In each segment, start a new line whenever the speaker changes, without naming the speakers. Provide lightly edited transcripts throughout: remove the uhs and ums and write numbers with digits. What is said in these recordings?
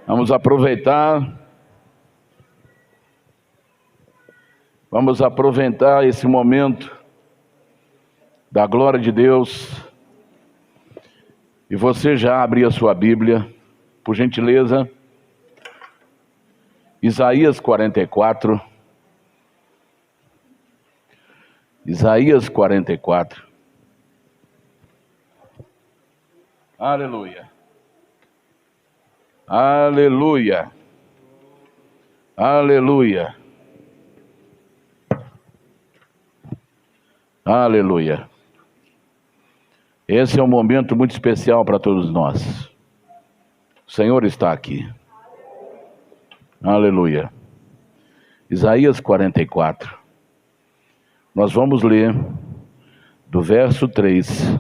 Vamos aproveitar esse momento da glória de Deus. E você já abriu a sua Bíblia, por gentileza. Isaías 44. Isaías 44. Aleluia. Aleluia. Aleluia. Aleluia. Esse é um momento muito especial para todos nós. O Senhor está aqui. Aleluia. Isaías 44. Nós vamos ler do verso 3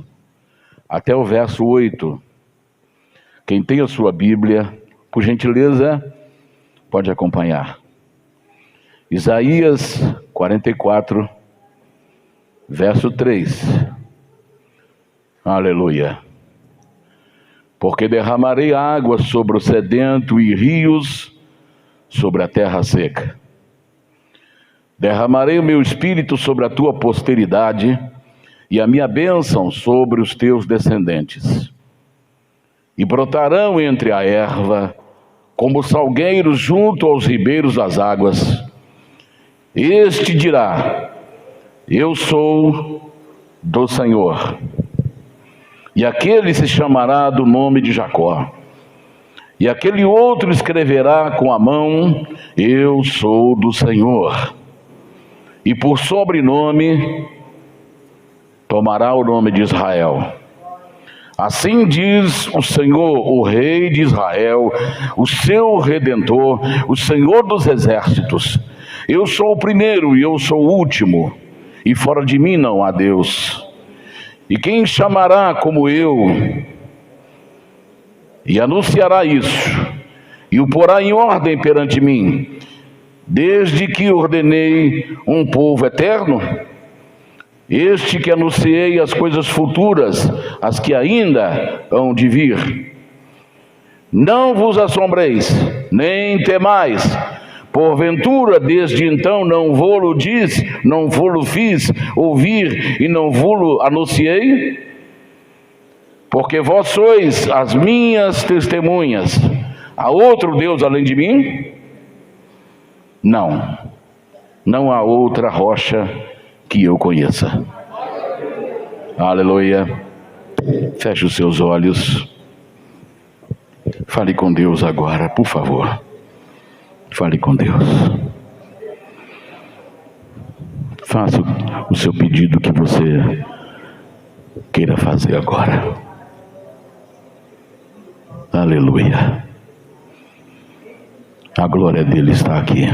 até o verso 8. Quem tem a sua Bíblia, por gentileza, pode acompanhar. Isaías 44, verso 3. Aleluia. Porque derramarei água sobre o sedento e rios sobre a terra seca. Derramarei o meu espírito sobre a tua posteridade e a minha bênção sobre os teus descendentes. E brotarão entre a erva, como salgueiros junto aos ribeiros das águas. Este dirá: eu sou do Senhor. E aquele se chamará do nome de Jacó. E aquele outro escreverá com a mão: eu sou do Senhor. E por sobrenome tomará o nome de Israel. Assim diz o Senhor, o Rei de Israel, o seu Redentor, o Senhor dos exércitos: eu sou o primeiro e eu sou o último, e fora de mim não há Deus. E quem chamará como eu, e anunciará isso, e o porá em ordem perante mim, desde que ordenei um povo eterno? Este que anunciei as coisas futuras, as que ainda hão de vir. Não vos assombreis, nem temais, porventura desde então não vô-lo fiz ouvir e não vô-lo anunciei? Porque vós sois as minhas testemunhas. Há outro Deus além de mim? Não há outra rocha que eu conheça. Aleluia. Feche os seus olhos. Fale com Deus agora, por favor. Fale com Deus. Faça o seu pedido que você queira fazer agora. Aleluia. A glória dele está aqui.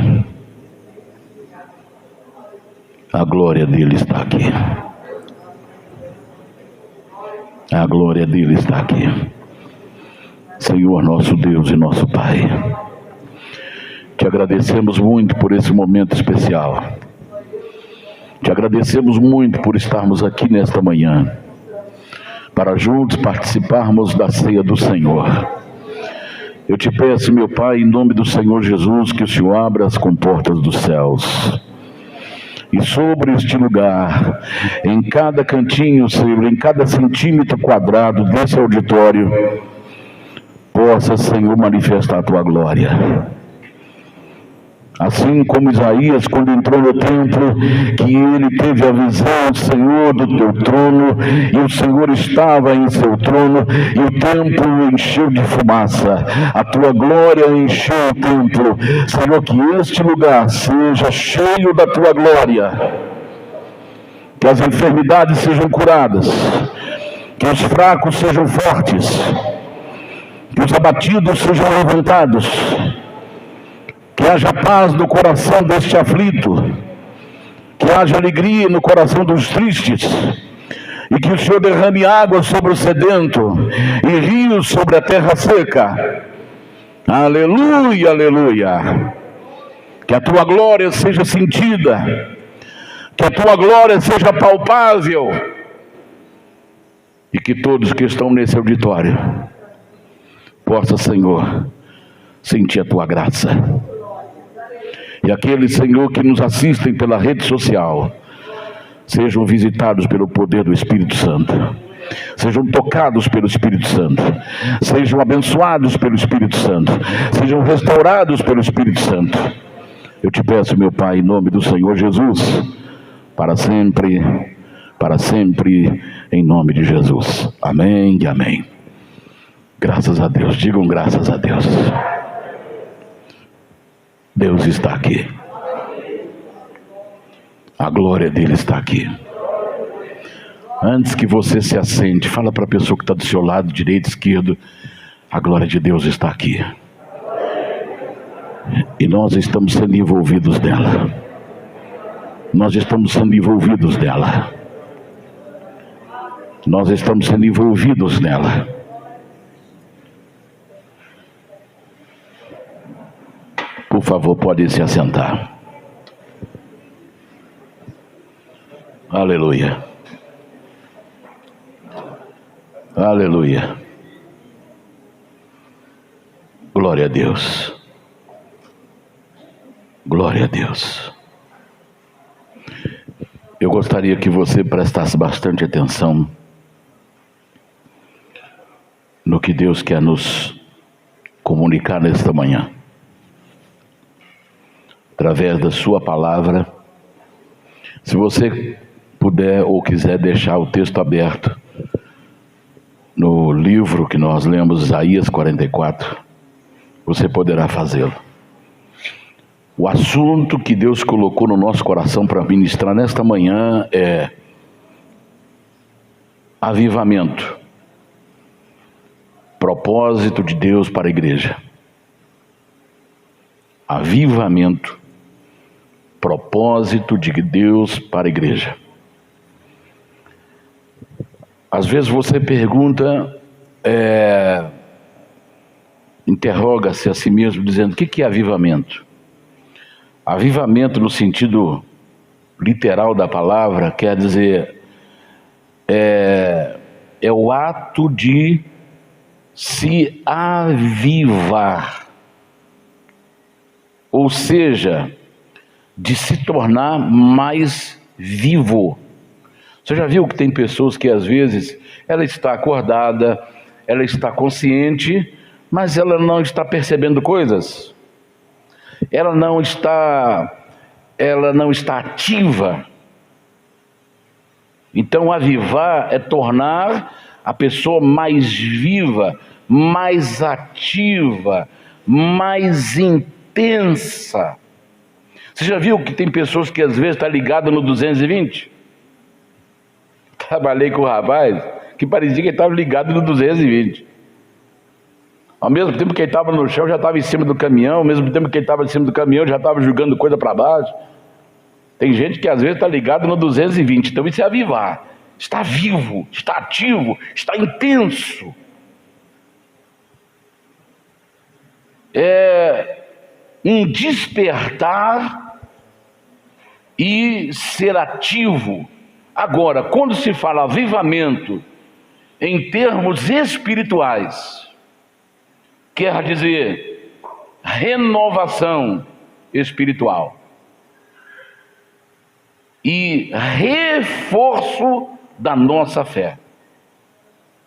A glória dele está aqui. A glória dele está aqui. Senhor, nosso Deus e nosso Pai, te agradecemos muito por esse momento especial. Te agradecemos muito por estarmos aqui nesta manhã, para juntos participarmos da ceia do Senhor. Eu te peço, meu Pai, em nome do Senhor Jesus, que o Senhor abra as comportas dos céus. E sobre este lugar, em cada cantinho, Senhor, em cada centímetro quadrado desse auditório, possa, Senhor, manifestar a tua glória. Assim como Isaías, quando entrou no templo, que ele teve a visão, Senhor, do teu trono, e o Senhor estava em seu trono, e o templo encheu de fumaça, a tua glória encheu o templo. Senhor, que este lugar seja cheio da tua glória, que as enfermidades sejam curadas, que os fracos sejam fortes, que os abatidos sejam levantados, que haja paz no coração deste aflito, que haja alegria no coração dos tristes, e que o Senhor derrame água sobre o sedento e rios sobre a terra seca. Aleluia, aleluia. Que a tua glória seja sentida, que a tua glória seja palpável, e que todos que estão nesse auditório possa, Senhor, sentir a tua graça. E aqueles, Senhor, que nos assistem pela rede social, sejam visitados pelo poder do Espírito Santo, sejam tocados pelo Espírito Santo, sejam abençoados pelo Espírito Santo, sejam restaurados pelo Espírito Santo. Eu te peço, meu Pai, em nome do Senhor Jesus, para sempre, em nome de Jesus. Amém e amém. Graças a Deus, digam graças a Deus. Deus está aqui. A glória dele está aqui. Antes que você se assente, fala para a pessoa que está do seu lado, direito, esquerdo, a glória de Deus está aqui. E nós estamos sendo envolvidos nela. Nós estamos sendo envolvidos nela. Nós estamos sendo envolvidos nela. Por favor, pode se assentar. Aleluia. Aleluia. Glória a Deus. Glória a Deus. Eu gostaria que você prestasse bastante atenção no que Deus quer nos comunicar nesta manhã. Através da sua palavra. Se você puder ou quiser deixar o texto aberto no livro que nós lemos, Isaías 44, você poderá fazê-lo. O assunto que Deus colocou no nosso coração para ministrar nesta manhã é avivamento, propósito de Deus para a igreja. Avivamento, propósito de Deus para a igreja. Às vezes você pergunta, interroga-se a si mesmo, dizendo: o que é avivamento? Avivamento, no sentido literal da palavra, quer dizer, é o ato de se avivar, ou seja, de se tornar mais vivo. Você já viu que tem pessoas que às vezes ela está acordada, ela está consciente, mas ela não está percebendo coisas. Ela não está ativa. Então, avivar é tornar a pessoa mais viva, mais ativa, mais intensa. Você já viu que tem pessoas que às vezes estão ligadas no 220? Trabalhei com um rapaz que parecia que ele estava ligado no 220. Ao mesmo tempo que ele estava no chão, já estava em cima do caminhão. Ao mesmo tempo que ele estava em cima do caminhão, já estava jogando coisa para baixo. Tem gente que às vezes está ligado no 220. Então isso é avivar. Está vivo, está ativo, está intenso. É um despertar e ser ativo. Agora, quando se fala avivamento em termos espirituais, quer dizer renovação espiritual e reforço da nossa fé.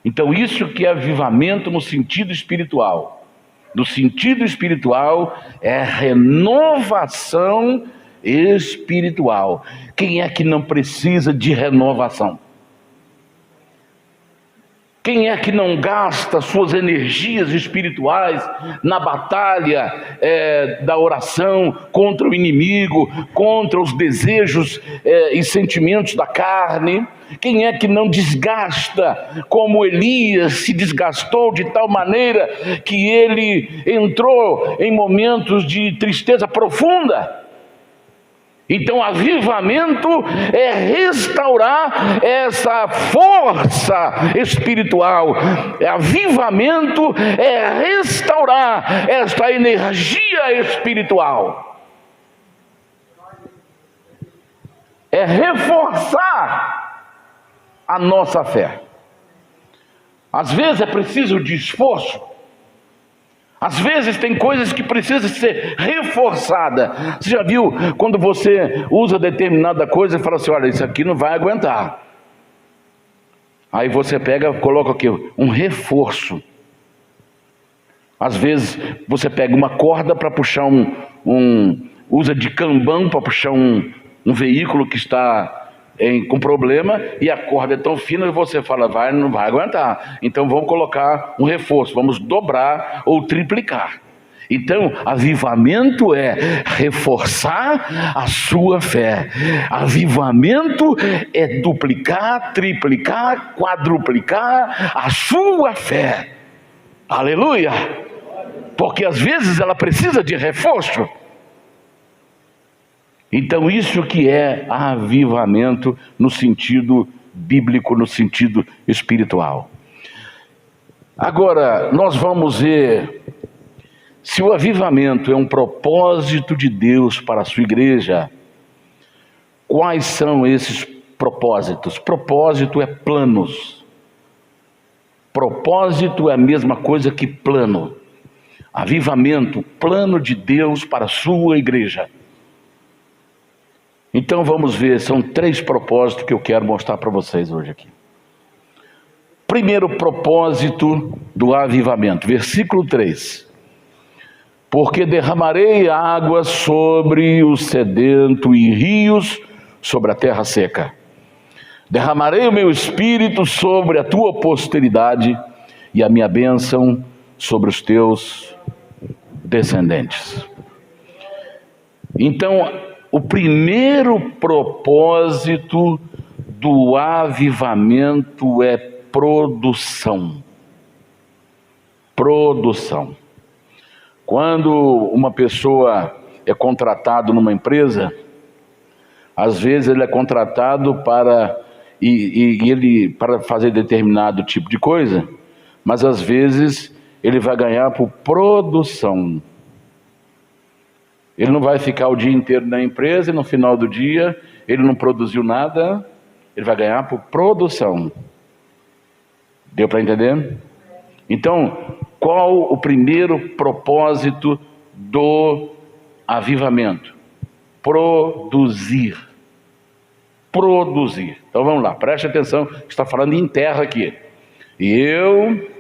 Então isso que é avivamento no sentido espiritual. No sentido espiritual é renovação espiritual. Quem é que não precisa de renovação? Quem é que não gasta suas energias espirituais na batalha da oração contra o inimigo, contra os desejos e sentimentos da carne? Quem é que não desgasta como Elias se desgastou de tal maneira que ele entrou em momentos de tristeza profunda? Então, avivamento é restaurar essa força espiritual. Avivamento é restaurar essa energia espiritual. É reforçar a nossa fé. Às vezes é preciso de esforço. Às vezes tem coisas que precisam ser reforçadas. Você já viu quando você usa determinada coisa e fala assim, olha, isso aqui não vai aguentar. Aí você pega, coloca aqui um reforço. Às vezes você pega uma corda para puxar usa de cambão para puxar um veículo que está com problema, e a corda é tão fina que você fala, não vai aguentar. Então vamos colocar um reforço, vamos dobrar ou triplicar. Então, avivamento é reforçar a sua fé. Avivamento é duplicar, triplicar, quadruplicar a sua fé. Aleluia! Porque às vezes ela precisa de reforço. Então isso que é avivamento no sentido bíblico, no sentido espiritual. Agora, nós vamos ver se o avivamento é um propósito de Deus para a sua igreja. Quais são esses propósitos? Propósito é planos. Propósito é a mesma coisa que plano. Avivamento, plano de Deus para a sua igreja. Então vamos ver, são 3 propósitos que eu quero mostrar para vocês hoje aqui. Primeiro propósito do avivamento, versículo 3. Porque derramarei água sobre o sedento e rios sobre a terra seca. Derramarei o meu espírito sobre a tua posteridade e a minha bênção sobre os teus descendentes. Então, o primeiro propósito do avivamento é produção. Produção. Quando uma pessoa é contratado numa empresa, às vezes ele é contratado para fazer determinado tipo de coisa, mas às vezes ele vai ganhar por produção. Ele não vai ficar o dia inteiro na empresa e no final do dia ele não produziu nada, ele vai ganhar por produção. Deu para entender? Então, qual o primeiro propósito do avivamento? Produzir. Produzir. Então vamos lá, preste atenção, está falando em terra aqui. E eu,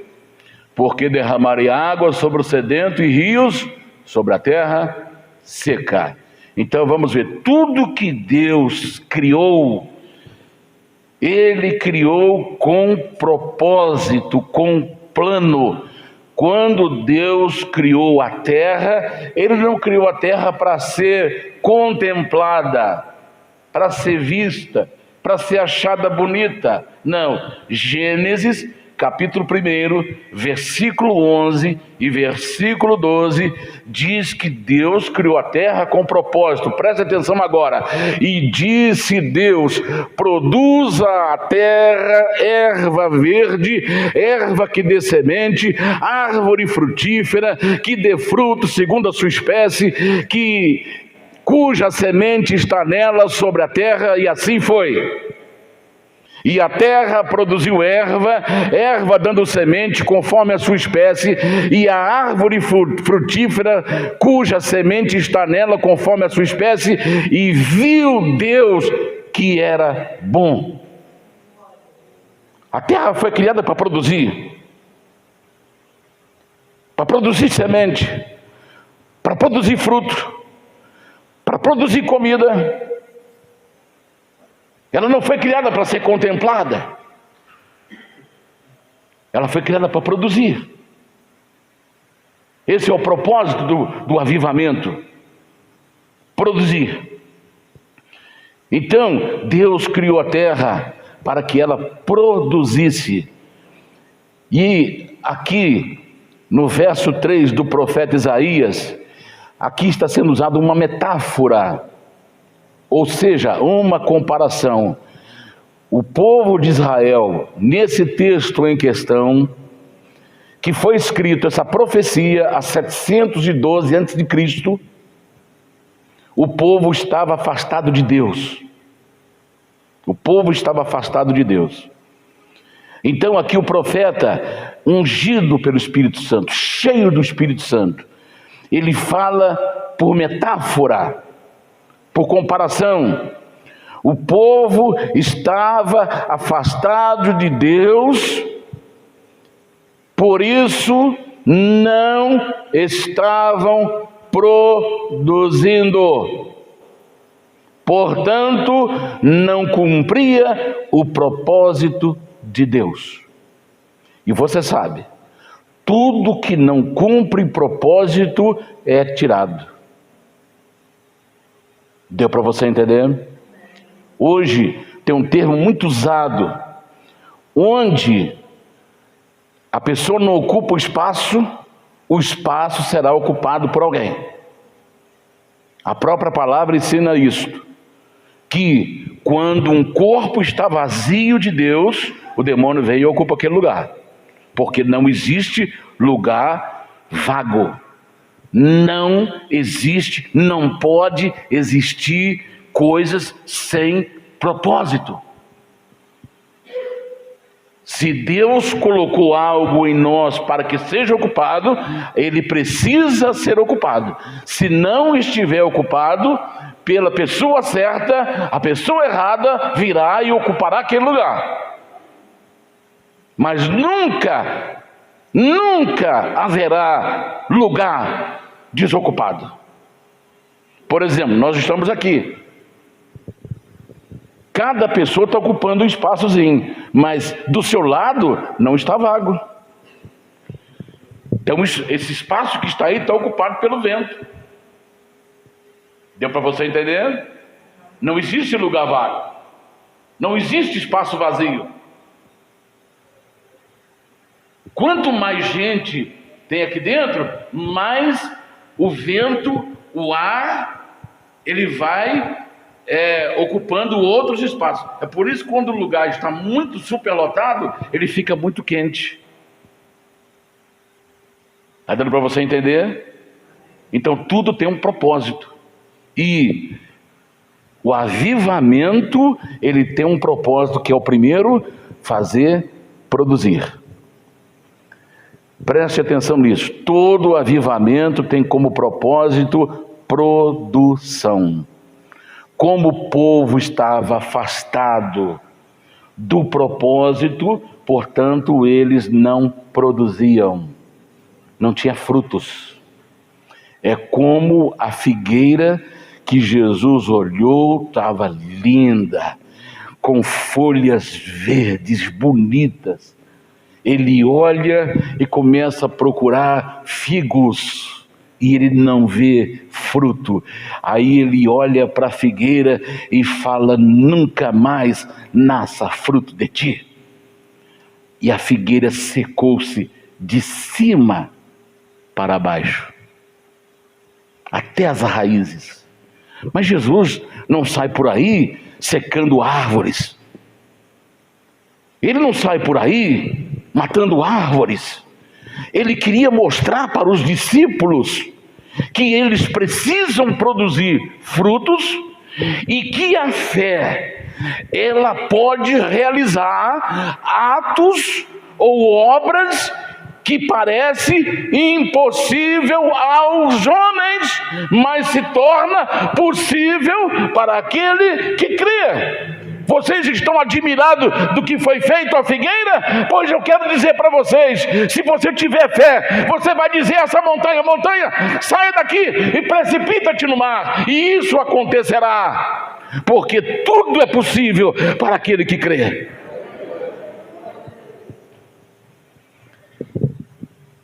porque derramarei água sobre o sedento e rios sobre a terra seca. Então vamos ver, tudo que Deus criou, Ele criou com propósito, com plano. Quando Deus criou a terra, Ele não criou a terra para ser contemplada, para ser vista, para ser achada bonita. Não, Gênesis capítulo 1, versículo 11 e versículo 12, diz que Deus criou a terra com propósito. Presta atenção agora. E disse Deus, produza a terra erva verde, erva que dê semente, árvore frutífera, que dê fruto segundo a sua espécie, cuja semente está nela sobre a terra, e assim foi. E a terra produziu erva dando semente conforme a sua espécie, e a árvore frutífera, cuja semente está nela conforme a sua espécie, e viu Deus que era bom. A terra foi criada para produzir semente, para produzir fruto, para produzir comida. Ela não foi criada para ser contemplada. Ela foi criada para produzir. Esse é o propósito do avivamento. Produzir. Então, Deus criou a terra para que ela produzisse. E aqui, no verso 3 do profeta Isaías, aqui está sendo usada uma metáfora, ou seja, uma comparação. O povo de Israel, nesse texto em questão, que foi escrito essa profecia a 712 a.C., o povo estava afastado de Deus. O povo estava afastado de Deus. Então aqui o profeta, ungido pelo Espírito Santo, cheio do Espírito Santo, ele fala por metáfora, por comparação. O povo estava afastado de Deus, por isso não estavam produzindo. Portanto, não cumpria o propósito de Deus. E você sabe, tudo que não cumpre propósito é tirado. Deu para você entender? Hoje tem um termo muito usado, onde a pessoa não ocupa o espaço será ocupado por alguém. A própria palavra ensina isto, que quando um corpo está vazio de Deus, o demônio vem e ocupa aquele lugar, porque não existe lugar vago. Não existe, não pode existir coisas sem propósito. Se Deus colocou algo em nós para que seja ocupado, ele precisa ser ocupado. Se não estiver ocupado pela pessoa certa, a pessoa errada virá e ocupará aquele lugar. Mas nunca haverá lugar desocupado. Por exemplo, nós estamos aqui. Cada pessoa está ocupando um espaçozinho, mas do seu lado não está vago. Então esse espaço que está aí está ocupado pelo vento. Deu para você entender? Não existe lugar vago. Não existe espaço vazio. Quanto mais gente tem aqui dentro, mais o vento, o ar, ele vai ocupando outros espaços. É por isso que quando o lugar está muito superlotado, ele fica muito quente. Está dando para você entender? Então tudo tem um propósito. E o avivamento, ele tem um propósito, que é o primeiro, produzir. Preste atenção nisso. Todo avivamento tem como propósito produção. Como o povo estava afastado do propósito, portanto, eles não produziam, não tinha frutos. É como a figueira que Jesus olhou, estava linda, com folhas verdes bonitas. Ele olha e começa a procurar figos, e ele não vê fruto. Aí ele olha para a figueira e fala: nunca mais nasça fruto de ti. E a figueira secou-se de cima para baixo, até as raízes. Mas Jesus não sai por aí secando árvores. Ele não sai por aí matando árvores. Ele queria mostrar para os discípulos que eles precisam produzir frutos e que a fé, ela pode realizar atos ou obras que parece impossível aos homens, mas se torna possível para aquele que crê. Vocês estão admirados do que foi feito à figueira? Pois eu quero dizer para vocês, se você tiver fé, você vai dizer a essa montanha: montanha, saia daqui e precipita-te no mar, e isso acontecerá, porque tudo é possível para aquele que crê.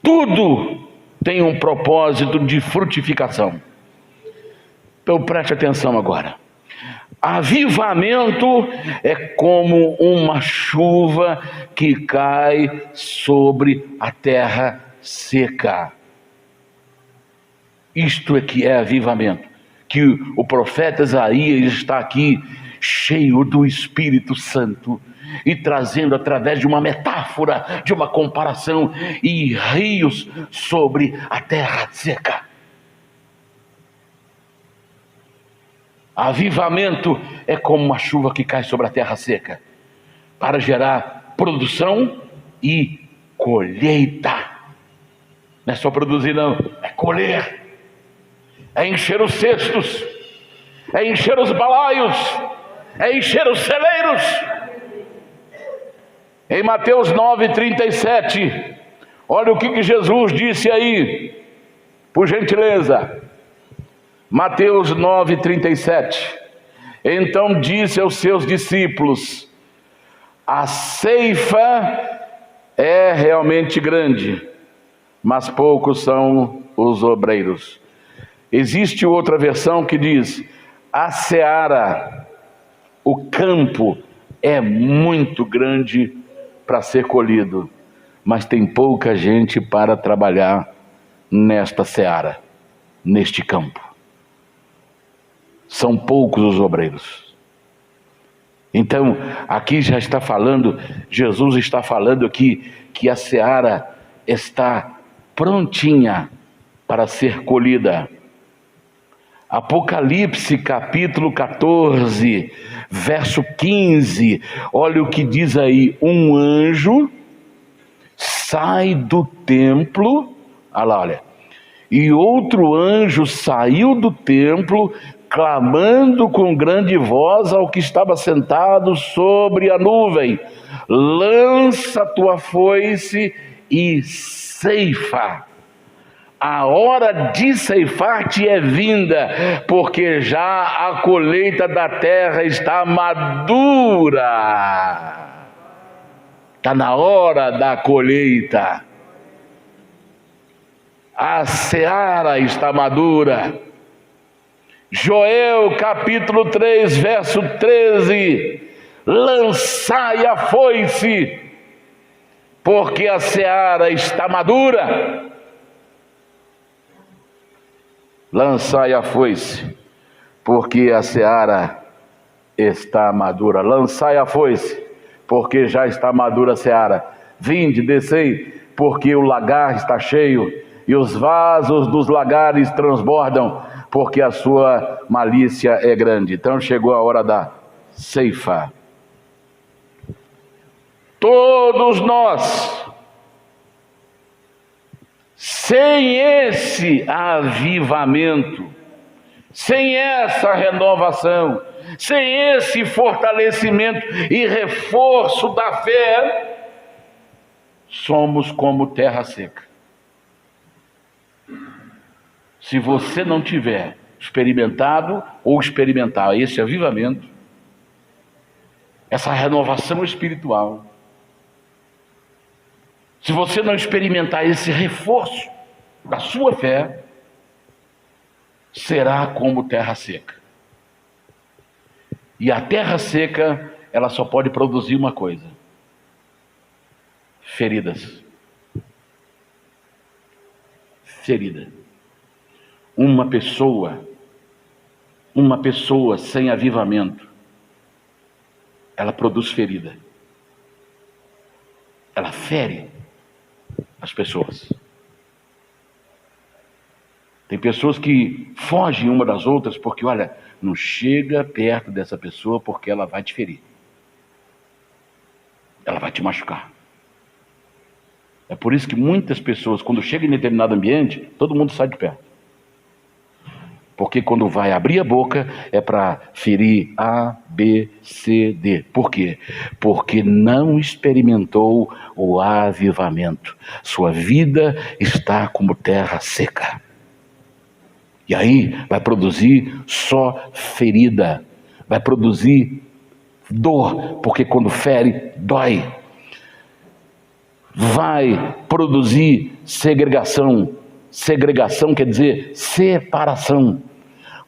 Tudo tem um propósito de frutificação. Então preste atenção agora. Avivamento é como uma chuva que cai sobre a terra seca. Isto é que é avivamento. Que o profeta Isaías está aqui cheio do Espírito Santo e trazendo através de uma metáfora, de uma comparação, e rios sobre a terra seca. Avivamento é como uma chuva que cai sobre a terra seca, para gerar produção e colheita. Não é só produzir, não, é colher, é encher os cestos, é encher os balaios, é encher os celeiros. Em Mateus 9:37, olha o que Jesus disse aí, por gentileza. Mateus 9:37. Então disse aos seus discípulos: a ceifa é realmente grande, mas poucos são os obreiros. Existe outra versão que diz: a seara, o campo é muito grande para ser colhido, mas tem pouca gente para trabalhar nesta seara, neste campo. São poucos os obreiros. Então, aqui já está falando, Jesus está falando aqui que a seara está prontinha para ser colhida. Apocalipse capítulo 14, verso 15, olha o que diz aí: um anjo sai do templo, olha, e outro anjo saiu do templo, clamando com grande voz ao que estava sentado sobre a nuvem: lança tua foice e ceifa, a hora de ceifar-te é vinda, porque já a colheita da terra está madura. Está na hora da colheita. A seara está madura. Joel capítulo 3, verso 13: lançai a foice, porque a seara está madura. Lançai a foice, porque a seara está madura. Lançai a foice, porque já está madura a seara. Vinde, descei, porque o lagar está cheio, e os vasos dos lagares transbordam, porque a sua malícia é grande. Então chegou a hora da ceifa. Todos nós, sem esse avivamento, sem essa renovação, sem esse fortalecimento e reforço da fé, somos como terra seca. Se você não tiver experimentado ou experimentar esse avivamento, essa renovação espiritual, se você não experimentar esse reforço da sua fé, será como terra seca. E a terra seca, ela só pode produzir uma coisa: feridas. Ferida. Uma pessoa sem avivamento, ela produz ferida. Ela fere as pessoas. Tem pessoas que fogem uma das outras porque, olha, não chega perto dessa pessoa porque ela vai te ferir. Ela vai te machucar. É por isso que muitas pessoas, quando chegam em determinado ambiente, todo mundo sai de perto. Porque quando vai abrir a boca, é para ferir A, B, C, D. Por quê? Porque não experimentou o avivamento. Sua vida está como terra seca. E aí vai produzir só ferida. Vai produzir dor, porque quando fere, dói. Vai produzir segregação. Segregação quer dizer separação.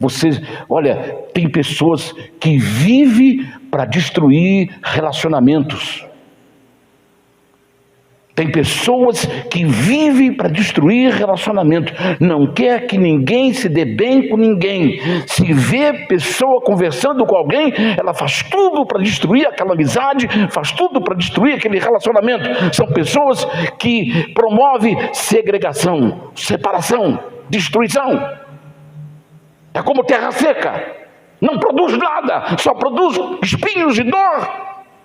Vocês, olha, tem pessoas que vivem para destruir relacionamentos. Tem pessoas que vivem para destruir relacionamento. Não quer que ninguém se dê bem com ninguém. Se vê pessoa conversando com alguém, ela faz tudo para destruir aquela amizade, faz tudo para destruir aquele relacionamento. São pessoas que promovem segregação, separação, destruição. É como terra seca. Não produz nada, só produz espinhos e dor,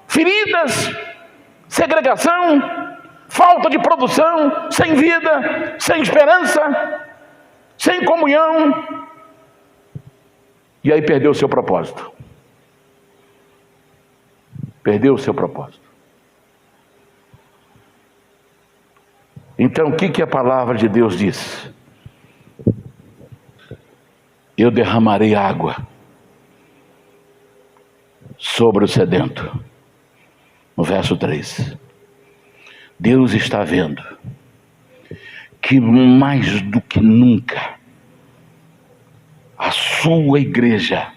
feridas, segregação, falta de produção, sem vida, sem esperança, sem comunhão. E aí perdeu o seu propósito. Perdeu o seu propósito. Então, o que a palavra de Deus diz? Eu derramarei água sobre o sedento. No verso 3. Deus está vendo que mais do que nunca a sua igreja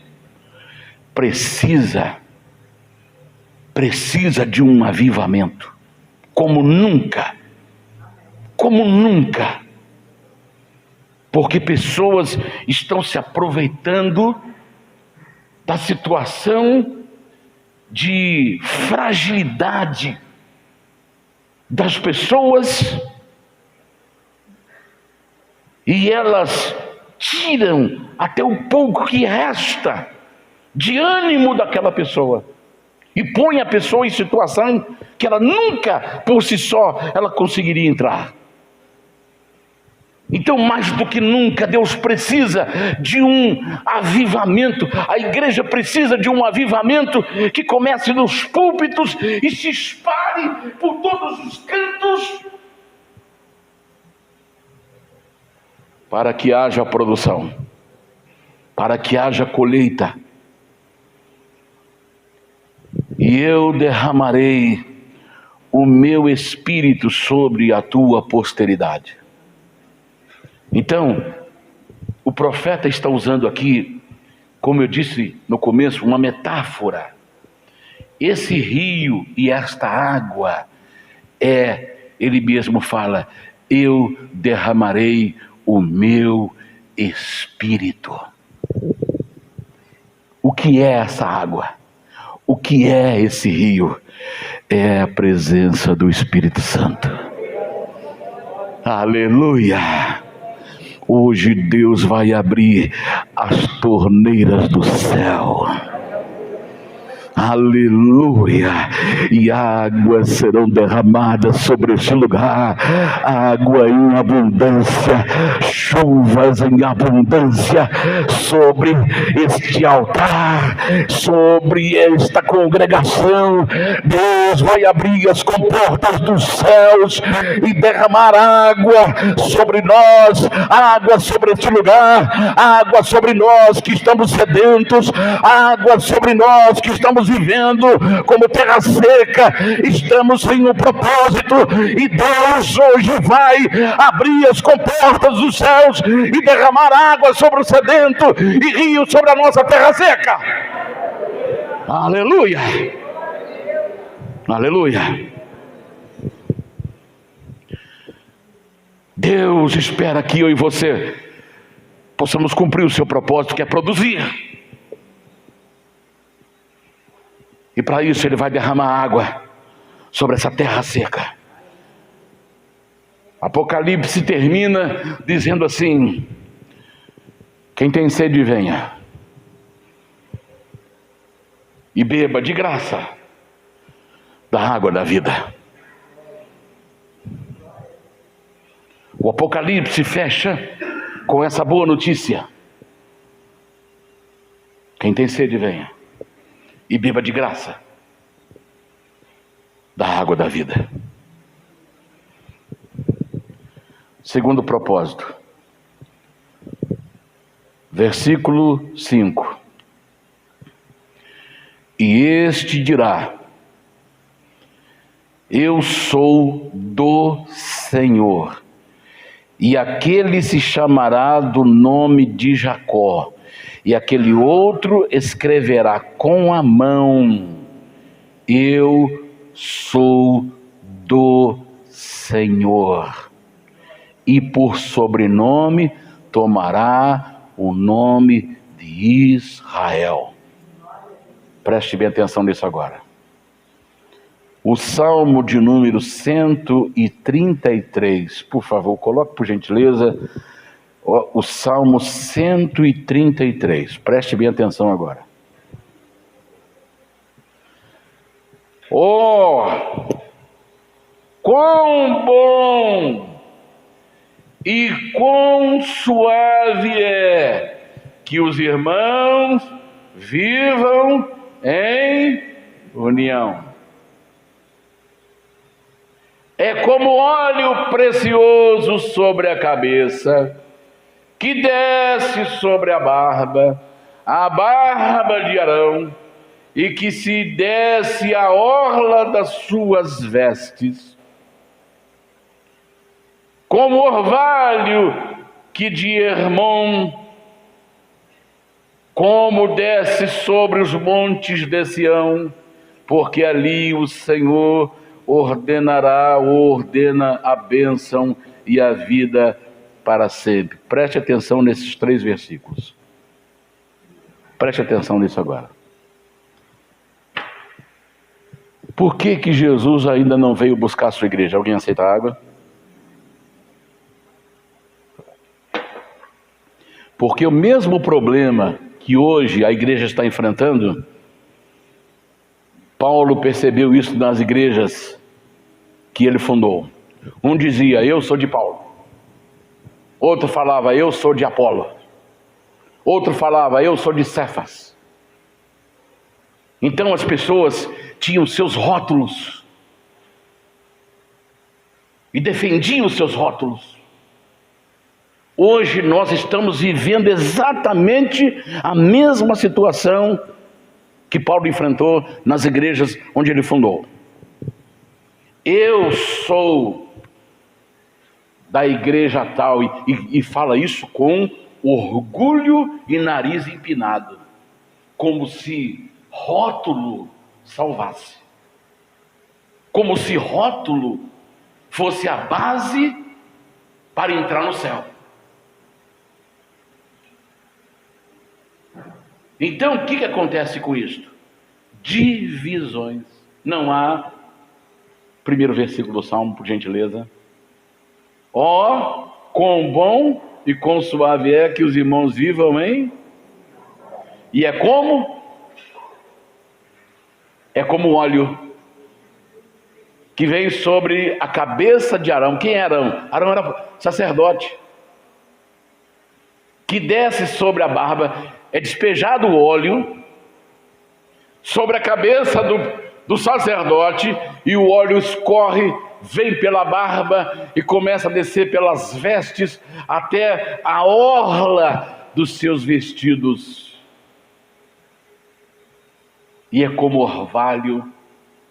precisa de um avivamento, como nunca, porque pessoas estão se aproveitando da situação de fragilidade das pessoas, e elas tiram até o pouco que resta de ânimo daquela pessoa e põe a pessoa em situação que ela nunca por si só ela conseguiria entrar. Então, mais do que nunca, Deus precisa de um avivamento. A igreja precisa de um avivamento que comece nos púlpitos e se espalhe por todos os cantos, para que haja produção, para que haja colheita. E eu derramarei o meu espírito sobre a tua posteridade. Então, o profeta está usando aqui, como eu disse no começo, uma metáfora. Esse rio e esta água ele mesmo fala, eu derramarei o meu espírito. O que é essa água? O que é esse rio? É a presença do Espírito Santo. Aleluia! Hoje Deus vai abrir as torneiras do céu. Aleluia! E águas serão derramadas sobre este lugar, água em abundância, chuvas em abundância sobre este altar, sobre esta congregação. Deus vai abrir as comportas dos céus e derramar água sobre nós, água sobre este lugar, água sobre nós que estamos sedentos, água sobre nós que estamos vivendo como terra seca, estamos sem um propósito, e Deus hoje vai abrir as comportas dos céus e derramar água sobre o sedento e rios sobre a nossa terra seca. Aleluia! Aleluia! Deus espera que eu e você possamos cumprir o seu propósito, que é produzir. E para isso Ele vai derramar água sobre essa terra seca. Apocalipse termina dizendo assim: quem tem sede, venha e beba de graça da água da vida. O Apocalipse fecha com essa boa notícia: quem tem sede, venha e beba de graça da água da vida. Segundo propósito, versículo 5. E este dirá: eu sou do Senhor, e aquele se chamará do nome de Jacó, e aquele outro escreverá com a mão: eu sou do Senhor. E por sobrenome tomará o nome de Israel. Preste bem atenção nisso agora. O Salmo de número 133, por favor, coloque por gentileza o Salmo 133, preste bem atenção agora. quão bom e quão suave é que os irmãos vivam em união. É como óleo precioso sobre a cabeça, que desce sobre a barba de Arão, e que se desce a orla das suas vestes, como orvalho que de Hermon, como desce sobre os montes de Sião, porque ali o Senhor ordena a bênção e a vida para sempre. Preste atenção nesses 3 versículos. Preste atenção nisso agora. Por que Jesus ainda não veio buscar a sua igreja? Alguém aceita água? Porque o mesmo problema que hoje a igreja está enfrentando, Paulo percebeu isso nas igrejas que ele fundou. Um dizia, eu sou de Paulo. Outro falava, eu sou de Apolo. Outro falava, eu sou de Cefas. Então as pessoas tinham seus rótulos e defendiam os seus rótulos. Hoje nós estamos vivendo exatamente a mesma situação que Paulo enfrentou nas igrejas onde ele fundou. Eu sou da igreja tal, e fala isso com orgulho e nariz empinado, como se rótulo salvasse, como se rótulo fosse a base para entrar no céu. Então o que acontece com isto? Divisões. Não há, primeiro versículo do Salmo, por gentileza. Ó, quão bom e quão suave é que os irmãos vivam em... E é como? É como óleo que vem sobre a cabeça de Arão. Quem é Arão? Arão era sacerdote. Que desce sobre a barba, é despejado o óleo sobre a cabeça do sacerdote, e o óleo escorre, vem pela barba e começa a descer pelas vestes até a orla dos seus vestidos. E é como orvalho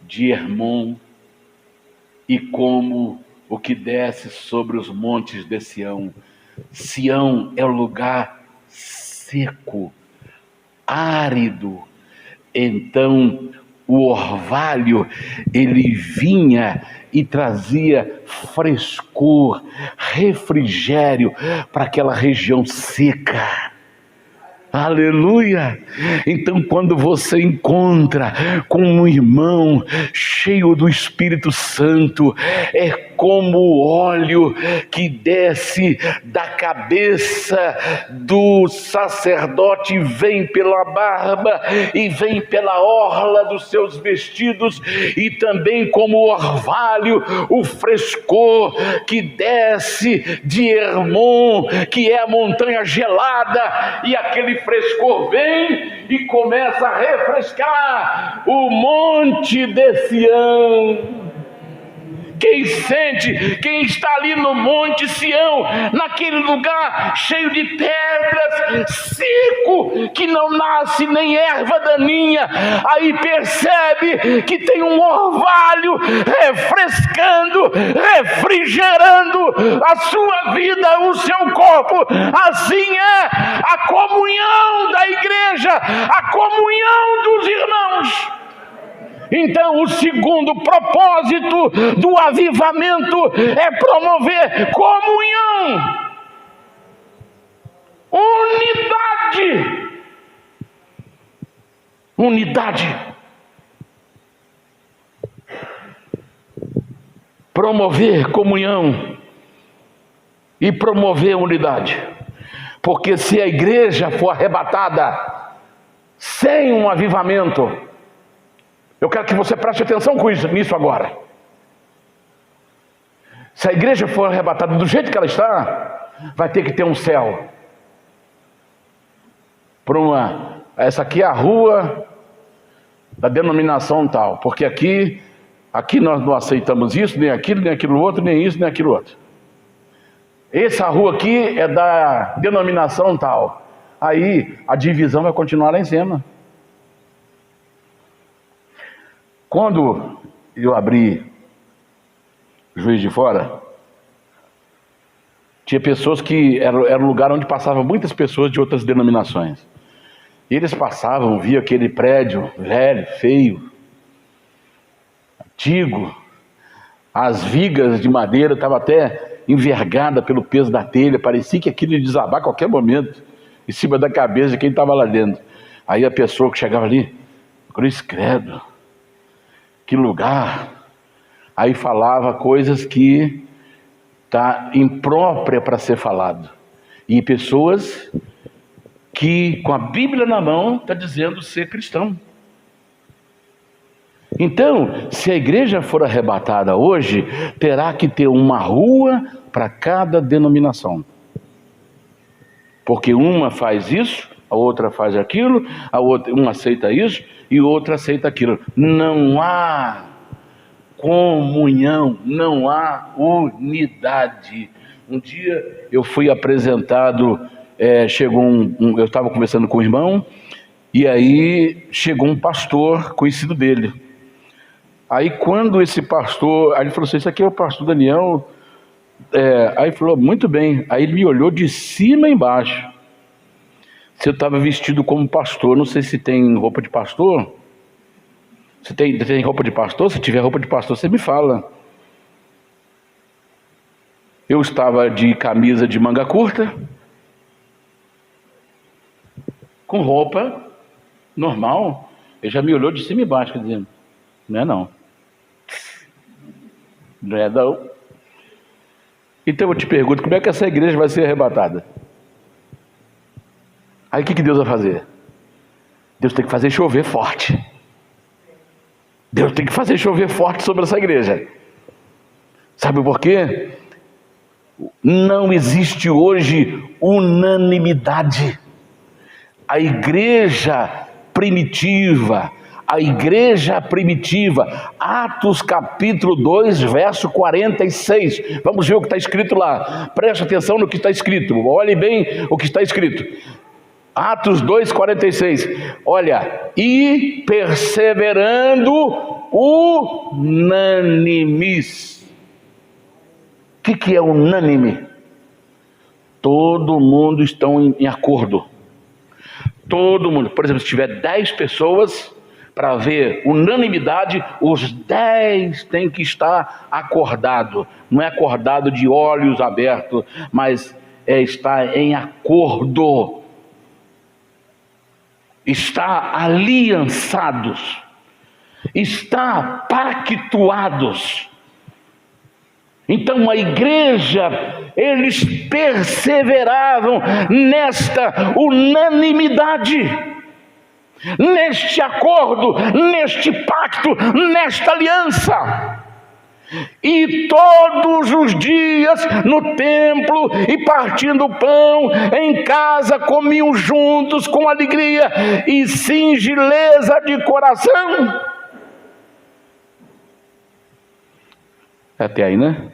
de Hermon, e como o que desce sobre os montes de Sião. Sião é o lugar seco, árido. Então o orvalho, ele vinha e trazia frescor, refrigério para aquela região seca. Aleluia! Então quando você encontra com um irmão cheio do Espírito Santo, é como o óleo que desce da cabeça do sacerdote, vem pela barba e vem pela orla dos seus vestidos, e também como o orvalho, o frescor que desce de Hermon, que é a montanha gelada, e aquele frescor vem e começa a refrescar o monte de Sião. Quem sente, quem está ali no Monte Sião, naquele lugar cheio de pedras, seco, que não nasce nem erva daninha, aí percebe que tem um orvalho refrescando, refrigerando a sua vida, o seu corpo. Assim é a comunhão da igreja, a comunhão dos irmãos. Então o segundo propósito do avivamento é promover comunhão, unidade, promover comunhão e promover unidade. Porque se a igreja for arrebatada sem um avivamento, eu quero que você preste atenção nisso agora. Se a igreja for arrebatada do jeito que ela está, vai ter que ter um céu. Essa aqui é a rua da denominação tal, porque aqui nós não aceitamos isso, nem aquilo outro, nem isso, nem aquilo outro. Essa rua aqui é da denominação tal. Aí a divisão vai continuar lá em cima. Quando eu abri Juiz de Fora, tinha pessoas que era um lugar onde passavam muitas pessoas de outras denominações. E eles passavam, via aquele prédio velho, feio, antigo, as vigas de madeira estavam até envergadas pelo peso da telha, parecia que aquilo ia desabar a qualquer momento, em cima da cabeça de quem estava lá dentro. Aí a pessoa que chegava ali, cruz credo, que lugar. Aí falava coisas que está imprópria para ser falado. E pessoas que com a Bíblia na mão está dizendo ser cristão. Então, se a igreja for arrebatada hoje, terá que ter uma rua para cada denominação. Porque uma faz isso, a outra faz aquilo, uma aceita isso e outra aceita aquilo. Não há comunhão, não há unidade. Um dia eu fui apresentado, eu estava conversando com o irmão, e aí chegou um pastor conhecido dele. Aí quando esse pastor, aí ele falou assim, esse aqui é o pastor Daniel. Aí ele falou, muito bem. Aí ele me olhou de cima a embaixo. Se eu estava vestido como pastor, não sei se tem roupa de pastor. Você tem roupa de pastor? Se tiver roupa de pastor, você me fala. Eu estava de camisa de manga curta, com roupa normal. Ele já me olhou de cima e embaixo, dizendo, não é não. Não é não. Então eu te pergunto, como é que essa igreja vai ser arrebatada? Aí o que Deus vai fazer? Deus tem que fazer chover forte. Deus tem que fazer chover forte sobre essa igreja. Sabe por quê? Não existe hoje unanimidade. A igreja primitiva, Atos capítulo 2, verso 46. Vamos ver o que está escrito lá. Preste atenção no que está escrito. Olhe bem o que está escrito. Atos 2, 46. Olha, e perseverando unânimes. O que é unânime? Todo mundo está em acordo. Todo mundo. Por exemplo, se tiver 10 pessoas, para haver unanimidade, os 10 têm que estar acordados. Não é acordado de olhos abertos, mas estar em acordo. Está aliançados. Está pactuados. Então a igreja, eles perseveravam nesta unanimidade, neste acordo, neste pacto, nesta aliança. E todos os dias no templo e partindo o pão, em casa comiam juntos com alegria e singeleza de coração. Até aí, né?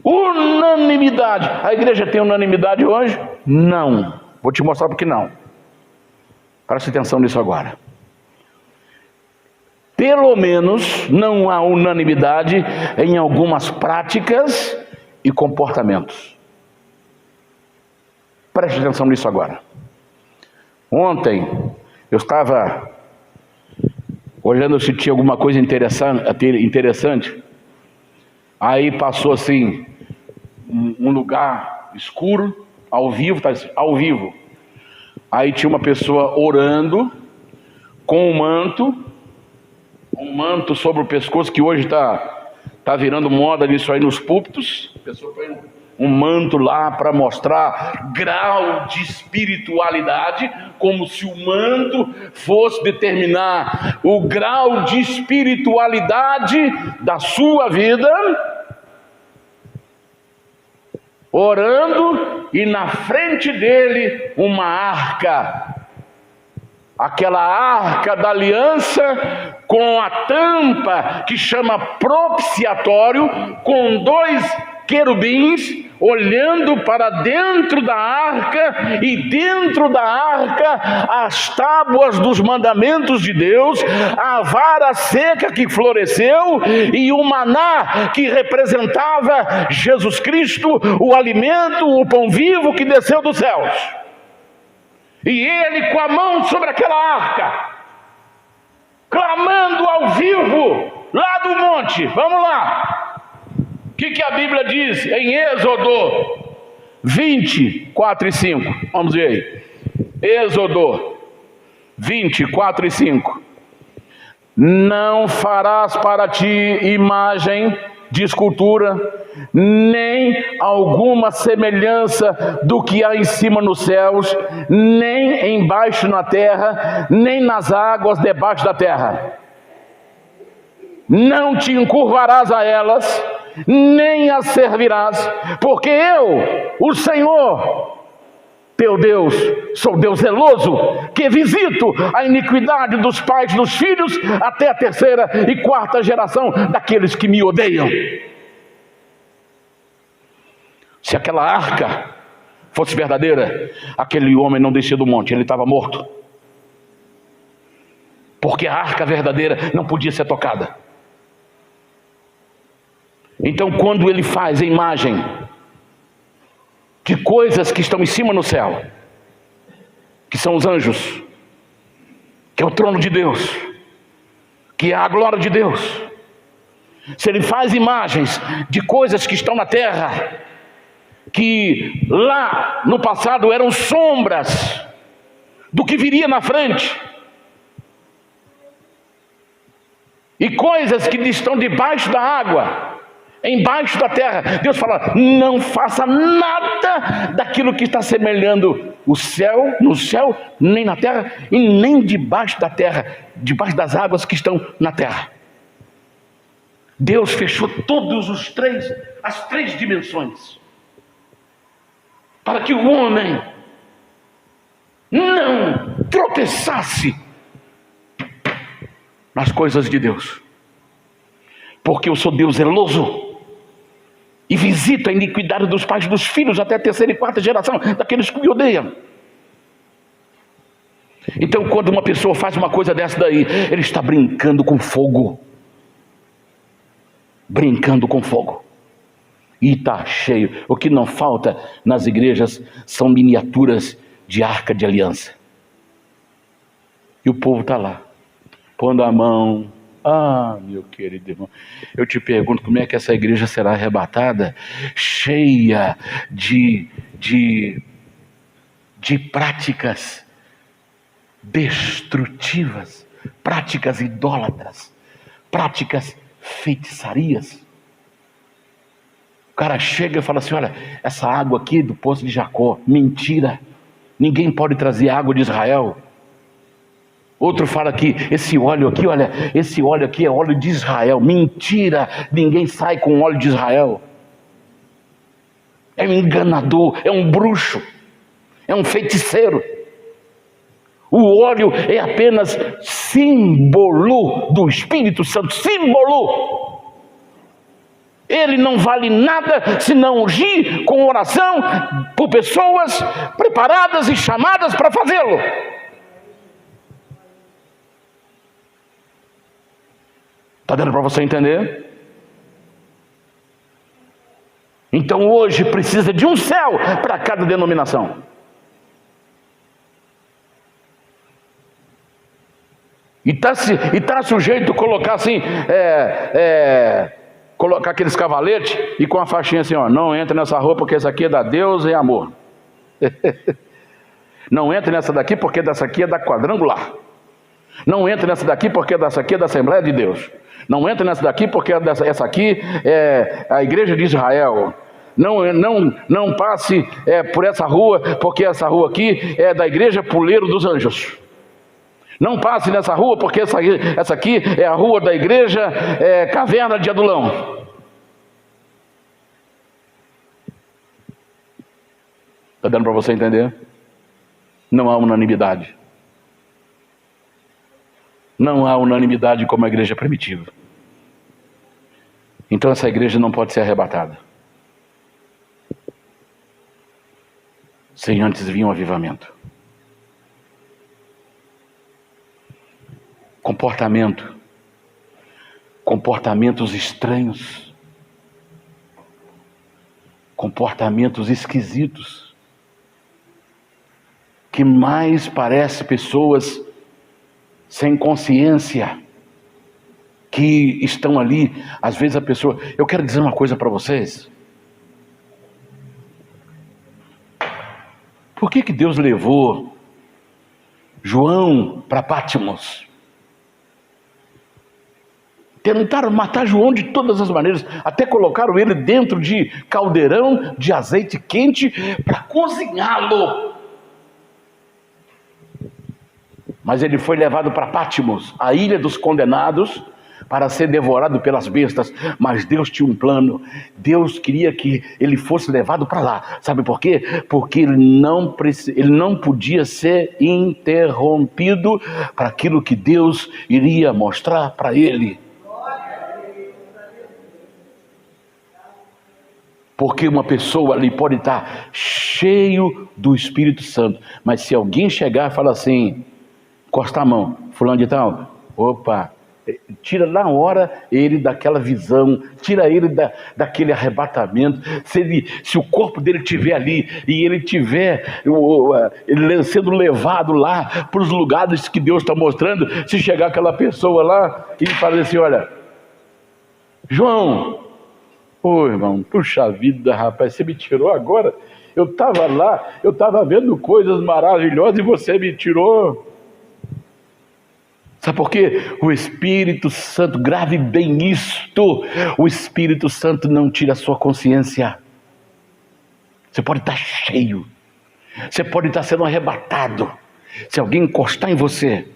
Unanimidade. A igreja tem unanimidade hoje? Não. Vou te mostrar porque não. Preste atenção nisso agora. Pelo menos não há unanimidade em algumas práticas e comportamentos. Preste atenção nisso agora. Ontem eu estava olhando se tinha alguma coisa interessante. Aí passou assim um lugar escuro, ao vivo, ao vivo. Aí tinha uma pessoa orando com um manto sobre o pescoço, que hoje está virando moda nisso aí nos púlpitos. A pessoa põe um manto lá para mostrar grau de espiritualidade, como se o manto fosse determinar o grau de espiritualidade da sua vida, orando, e na frente dele uma arca, aquela arca da aliança, com a tampa que chama propiciatório, com 2 querubins olhando para dentro da arca, e dentro da arca as tábuas dos mandamentos de Deus, a vara seca que floresceu e o maná que representava Jesus Cristo, o alimento, o pão vivo que desceu dos céus. E ele com a mão sobre aquela arca, clamando ao vivo lá do monte. Vamos lá. O que a Bíblia diz em Êxodo 20, 4 e 5? Vamos ver aí. Êxodo 20, 4 e 5. Não farás para ti imagem de escultura, nem alguma semelhança do que há em cima nos céus, nem embaixo na terra, nem nas águas debaixo da terra. Não te encurvarás a elas, nem as servirás, porque eu, o Senhor teu Deus, sou Deus zeloso, que visito a iniquidade dos pais dos filhos até a 3ª e 4ª geração daqueles que me odeiam. Se aquela arca fosse verdadeira, aquele homem não descia do monte, ele estava morto, porque a arca verdadeira não podia ser tocada. Então, quando ele faz a imagem de coisas que estão em cima no céu, que são os anjos, que é o trono de Deus, que é a glória de Deus, se ele faz imagens de coisas que estão na terra, que lá no passado eram sombras do que viria na frente, e coisas que estão debaixo da água, embaixo da terra, Deus fala: não faça nada daquilo que está semelhando o céu, no céu, nem na terra, e nem debaixo da terra, debaixo das águas que estão na terra. Deus fechou as três dimensões, para que o homem não tropeçasse nas coisas de Deus, porque eu sou Deus zeloso, e visito a iniquidade dos pais dos filhos até a 3ª e 4ª geração daqueles que me odeiam. Então, quando uma pessoa faz uma coisa dessa daí, ele está brincando com fogo. Brincando com fogo. E está cheio. O que não falta nas igrejas são miniaturas de arca de aliança. E o povo está lá, pondo a mão. Ah, meu querido irmão, eu te pergunto, como é que essa igreja será arrebatada, cheia de práticas destrutivas, práticas idólatras, práticas feitiçarias. O cara chega e fala assim: olha, essa água aqui do poço de Jacó, mentira, ninguém pode trazer água de Israel. Outro fala que esse óleo aqui, olha, esse óleo aqui é óleo de Israel. Mentira, ninguém sai com óleo de Israel. É um enganador, é um bruxo, é um feiticeiro. O óleo é apenas símbolo do Espírito Santo, símbolo. Ele não vale nada se não ungir com oração por pessoas preparadas e chamadas para fazê-lo. Está dando para você entender? Então hoje precisa de um céu para cada denominação. E tá sujeito a colocar assim, colocar aqueles cavaletes e com a faixinha assim, ó: não entre nessa roupa porque essa aqui é da Deus e amor. Não entre nessa daqui porque dessa aqui é da quadrangular. Não entre nessa daqui porque dessa aqui é da Assembleia de Deus. Não entre nessa daqui porque essa aqui é a igreja de Israel. Não passe por essa rua, porque essa rua aqui é da igreja Puleiro dos Anjos. Não passe nessa rua, porque essa aqui é a rua da igreja Caverna de Adulão. Está dando para você entender? Não há unanimidade. Não há unanimidade como a igreja primitiva. Então essa igreja não pode ser arrebatada sem antes vir um avivamento. Comportamentos estranhos, comportamentos esquisitos, que mais parece pessoas sem consciência, que estão ali. Às vezes a pessoa... Eu quero dizer uma coisa para vocês. Por que Deus levou João para Pátimos? Tentaram matar João de todas as maneiras, até colocaram ele dentro de caldeirão de azeite quente para cozinhá-lo. Mas ele foi levado para Pátimos, a ilha dos condenados, para ser devorado pelas bestas. Mas Deus tinha um plano. Deus queria que ele fosse levado para lá. Sabe por quê? Porque ele não podia ser interrompido para aquilo que Deus iria mostrar para ele. Porque uma pessoa ali pode estar cheio do Espírito Santo, mas se alguém chegar e falar assim, encosta a mão, fulano de tal, opa, tira na hora ele daquela visão, tira ele daquele arrebatamento. Se o corpo dele estiver ali e ele estiver ele sendo levado lá para os lugares que Deus está mostrando, se chegar aquela pessoa lá e falar assim, olha, João, ô irmão, puxa vida, rapaz, você me tirou agora. Eu estava lá, eu estava vendo coisas maravilhosas e você me tirou. Sabe por quê? O Espírito Santo, grave bem isto, o Espírito Santo não tira a sua consciência. Você pode estar cheio, você pode estar sendo arrebatado. Se alguém encostar em você,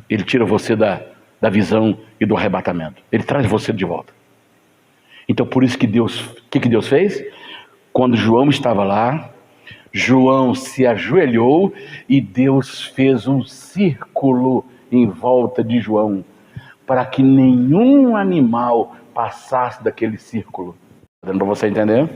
ele tira você da visão e do arrebatamento. Ele traz você de volta. Então por isso que Deus, o que Deus fez? Quando João estava lá, João se ajoelhou e Deus fez um círculo em volta de João, para que nenhum animal passasse daquele círculo. Está dando para você entender?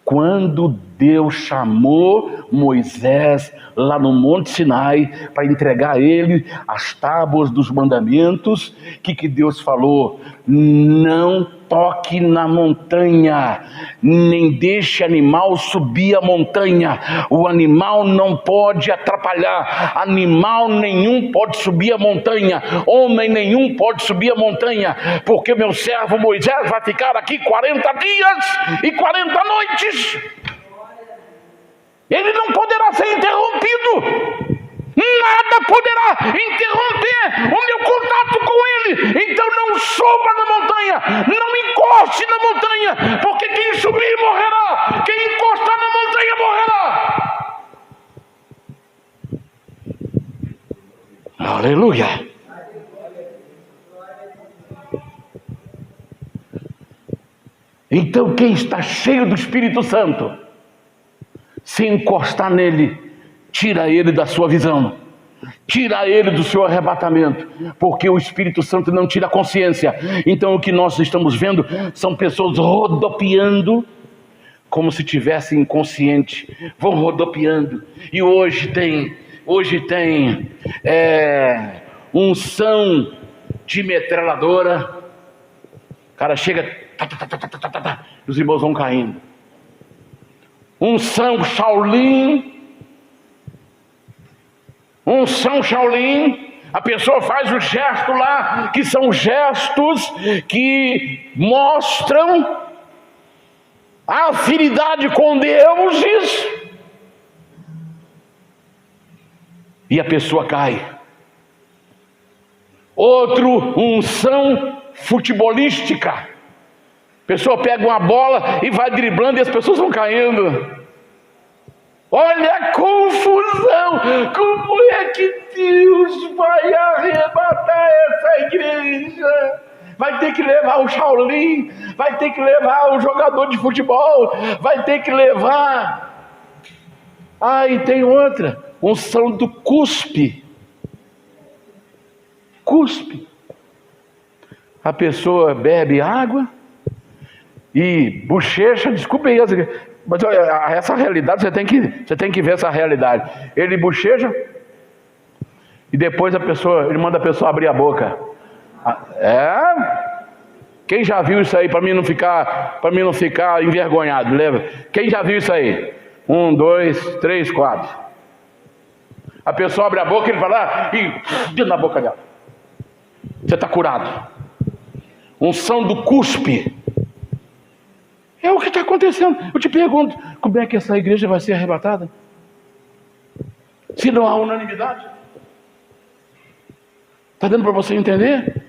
Quando Deus chamou Moisés lá no Monte Sinai para entregar a ele as tábuas dos mandamentos, o que Deus falou? Não toque na montanha, nem deixe animal subir a montanha. O animal não pode atrapalhar, animal nenhum pode subir a montanha, homem nenhum pode subir a montanha, porque meu servo Moisés vai ficar aqui 40 dias e 40 noites. Ele não poderá ser interrompido. Nada poderá interromper o meu contato com ele. Então não suba na montanha, não encoste na montanha, porque quem subir morrerá, quem encostar na montanha morrerá. Aleluia. Então quem está cheio do Espírito Santo, se encostar nele, tira ele da sua visão, tira ele do seu arrebatamento, porque o Espírito Santo não tira a consciência. Então o que nós estamos vendo são pessoas rodopiando como se tivessem inconsciente, vão rodopiando. E hoje tem unção de metralhadora. O cara chega, os irmãos vão caindo. Unção Shaolin, a pessoa faz o gesto lá, que são gestos que mostram a afinidade com deuses, e a pessoa cai. Outro, unção futebolística, pessoa pega uma bola e vai driblando e as pessoas vão caindo. Olha a confusão! Como é que Deus vai arrebatar essa igreja? Vai ter que levar o Shaolin, vai ter que levar o jogador de futebol, vai ter que levar. E tem outra, unção do cuspe. Cuspe. A pessoa bebe água e bochecha, desculpe aí, mas essa realidade, você tem que ver essa realidade. Ele bochecha e depois ele manda a pessoa abrir a boca. Quem já viu isso aí, para mim não ficar envergonhado, lembra? Quem já viu isso aí? 1, 2, 3, 4. A pessoa abre a boca, ele vai lá e dentro da boca dela. Você está curado. Unção do cuspe. É o que está acontecendo. Eu te pergunto, como é que essa igreja vai ser arrebatada? Se não há unanimidade. Está dando para você entender?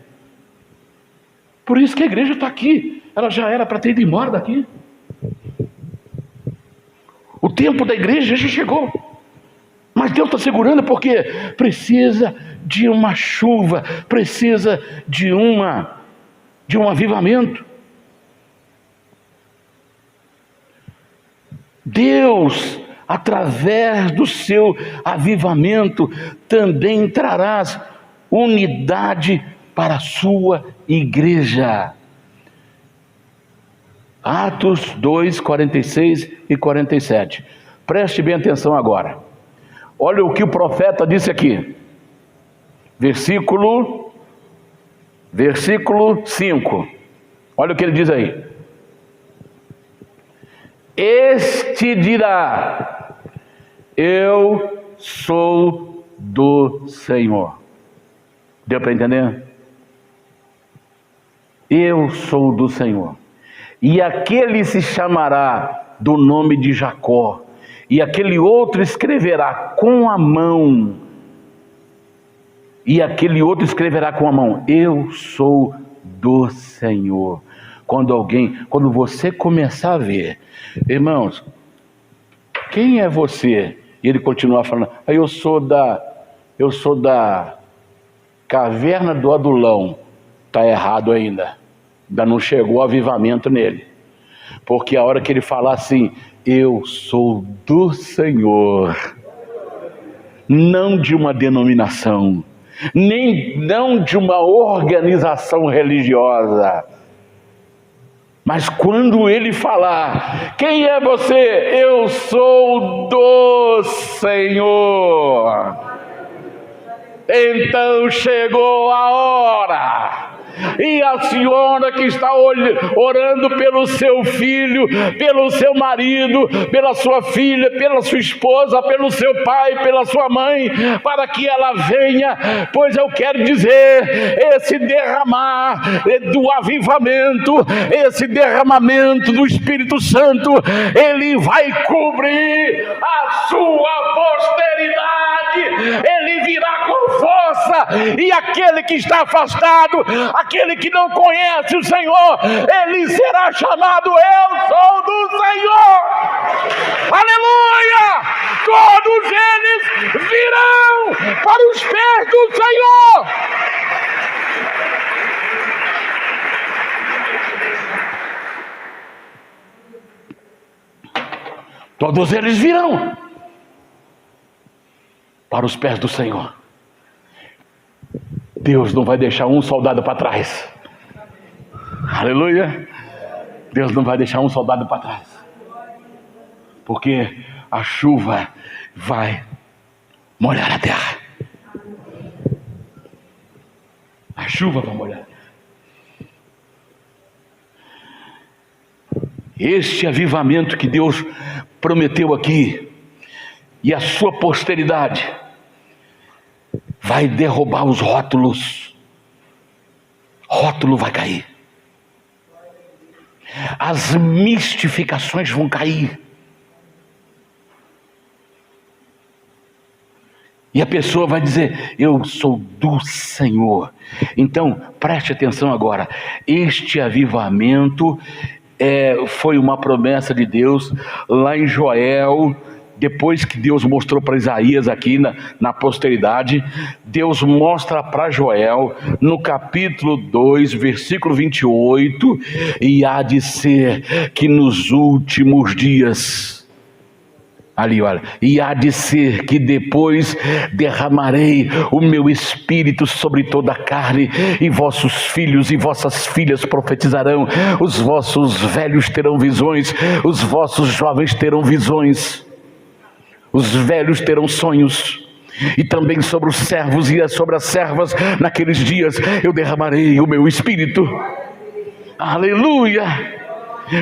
Por isso que a igreja está aqui. Ela já era para ter ido embora daqui. O tempo da igreja já chegou. Mas Deus está segurando porque precisa de uma chuva, precisa de um avivamento. Deus, através do seu avivamento, também trarás unidade para a sua igreja. Atos 2, 46 e 47. Preste bem atenção agora. Olha o que o profeta disse aqui. Versículo 5. Olha o que ele diz aí. Este dirá: eu sou do Senhor. Deu para entender? Eu sou do Senhor. E aquele se chamará do nome de Jacó, e aquele outro escreverá com a mão, e aquele outro escreverá com a mão: eu sou do Senhor. Quando você começar a ver, irmãos, quem é você? E ele continua falando: eu sou da caverna do Adulão. Está errado ainda não chegou o avivamento nele, porque a hora que ele falar assim: eu sou do Senhor, não de uma denominação, não de uma organização religiosa, mas quando ele falar: quem é você? Eu sou do Senhor. Então chegou a hora. E a senhora que está orando pelo seu filho, pelo seu marido, pela sua filha, pela sua esposa, pelo seu pai, pela sua mãe, para que ela venha, pois eu quero dizer, esse derramar do avivamento, esse derramamento do Espírito Santo, ele vai cobrir a sua posteridade, ele virá com força, e aquele que está afastado, aquele que não conhece o Senhor, ele será chamado: eu sou do Senhor. Aleluia! Todos eles virão para os pés do Senhor. Todos eles virão para os pés do Senhor. Deus não vai deixar um soldado para trás. Aleluia. Deus não vai deixar um soldado para trás, porque a chuva vai molhar a terra. A chuva vai molhar. Este avivamento que Deus prometeu aqui, e a sua posteridade vai derrubar os rótulos. Rótulo vai cair. As mistificações vão cair. E a pessoa vai dizer: eu sou do Senhor. Então, preste atenção agora. Este avivamento foi uma promessa de Deus lá em Joel. Depois que Deus mostrou para Isaías aqui na posteridade, Deus mostra para Joel no capítulo 2, versículo 28, e há de ser que nos últimos dias, ali olha, e há de ser que depois derramarei o meu espírito sobre toda a carne, e vossos filhos e vossas filhas profetizarão, os vossos velhos terão visões, os vossos jovens terão visões, os velhos terão sonhos, e também sobre os servos e sobre as servas naqueles dias eu derramarei o meu espírito. Aleluia!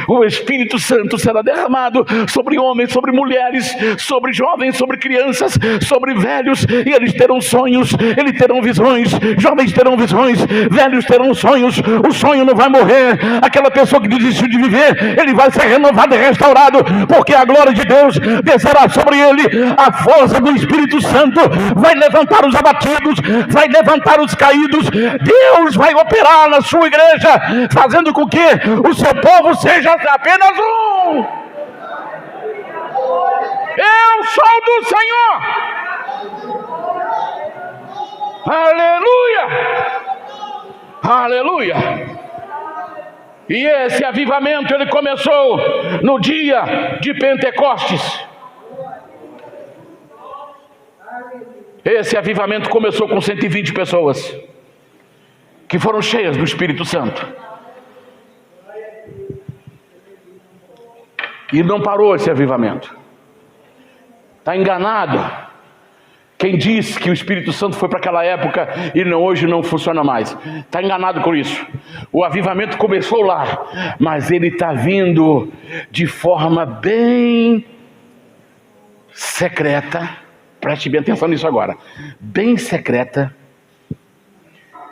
O Espírito Santo será derramado sobre homens, sobre mulheres, sobre jovens, sobre crianças, sobre velhos, e eles terão sonhos, eles terão visões, jovens terão visões, velhos terão sonhos. O sonho não vai morrer. Aquela pessoa que desistiu de viver, ele vai ser renovado e restaurado, porque a glória de Deus descerá sobre ele. A força do Espírito Santo vai levantar os abatidos, vai levantar os caídos. Deus vai operar na sua igreja, fazendo com que o seu povo seja apenas um. Eu sou do Senhor. Aleluia, aleluia. E esse avivamento, ele começou no dia de Pentecostes. Esse avivamento começou com 120 pessoas que foram cheias do Espírito Santo. E não parou esse avivamento. Está enganado quem diz que o Espírito Santo foi para aquela época e hoje não funciona mais. Está enganado com isso. O avivamento começou lá, mas ele está vindo de forma bem secreta. Preste bem atenção nisso agora. Bem secreta,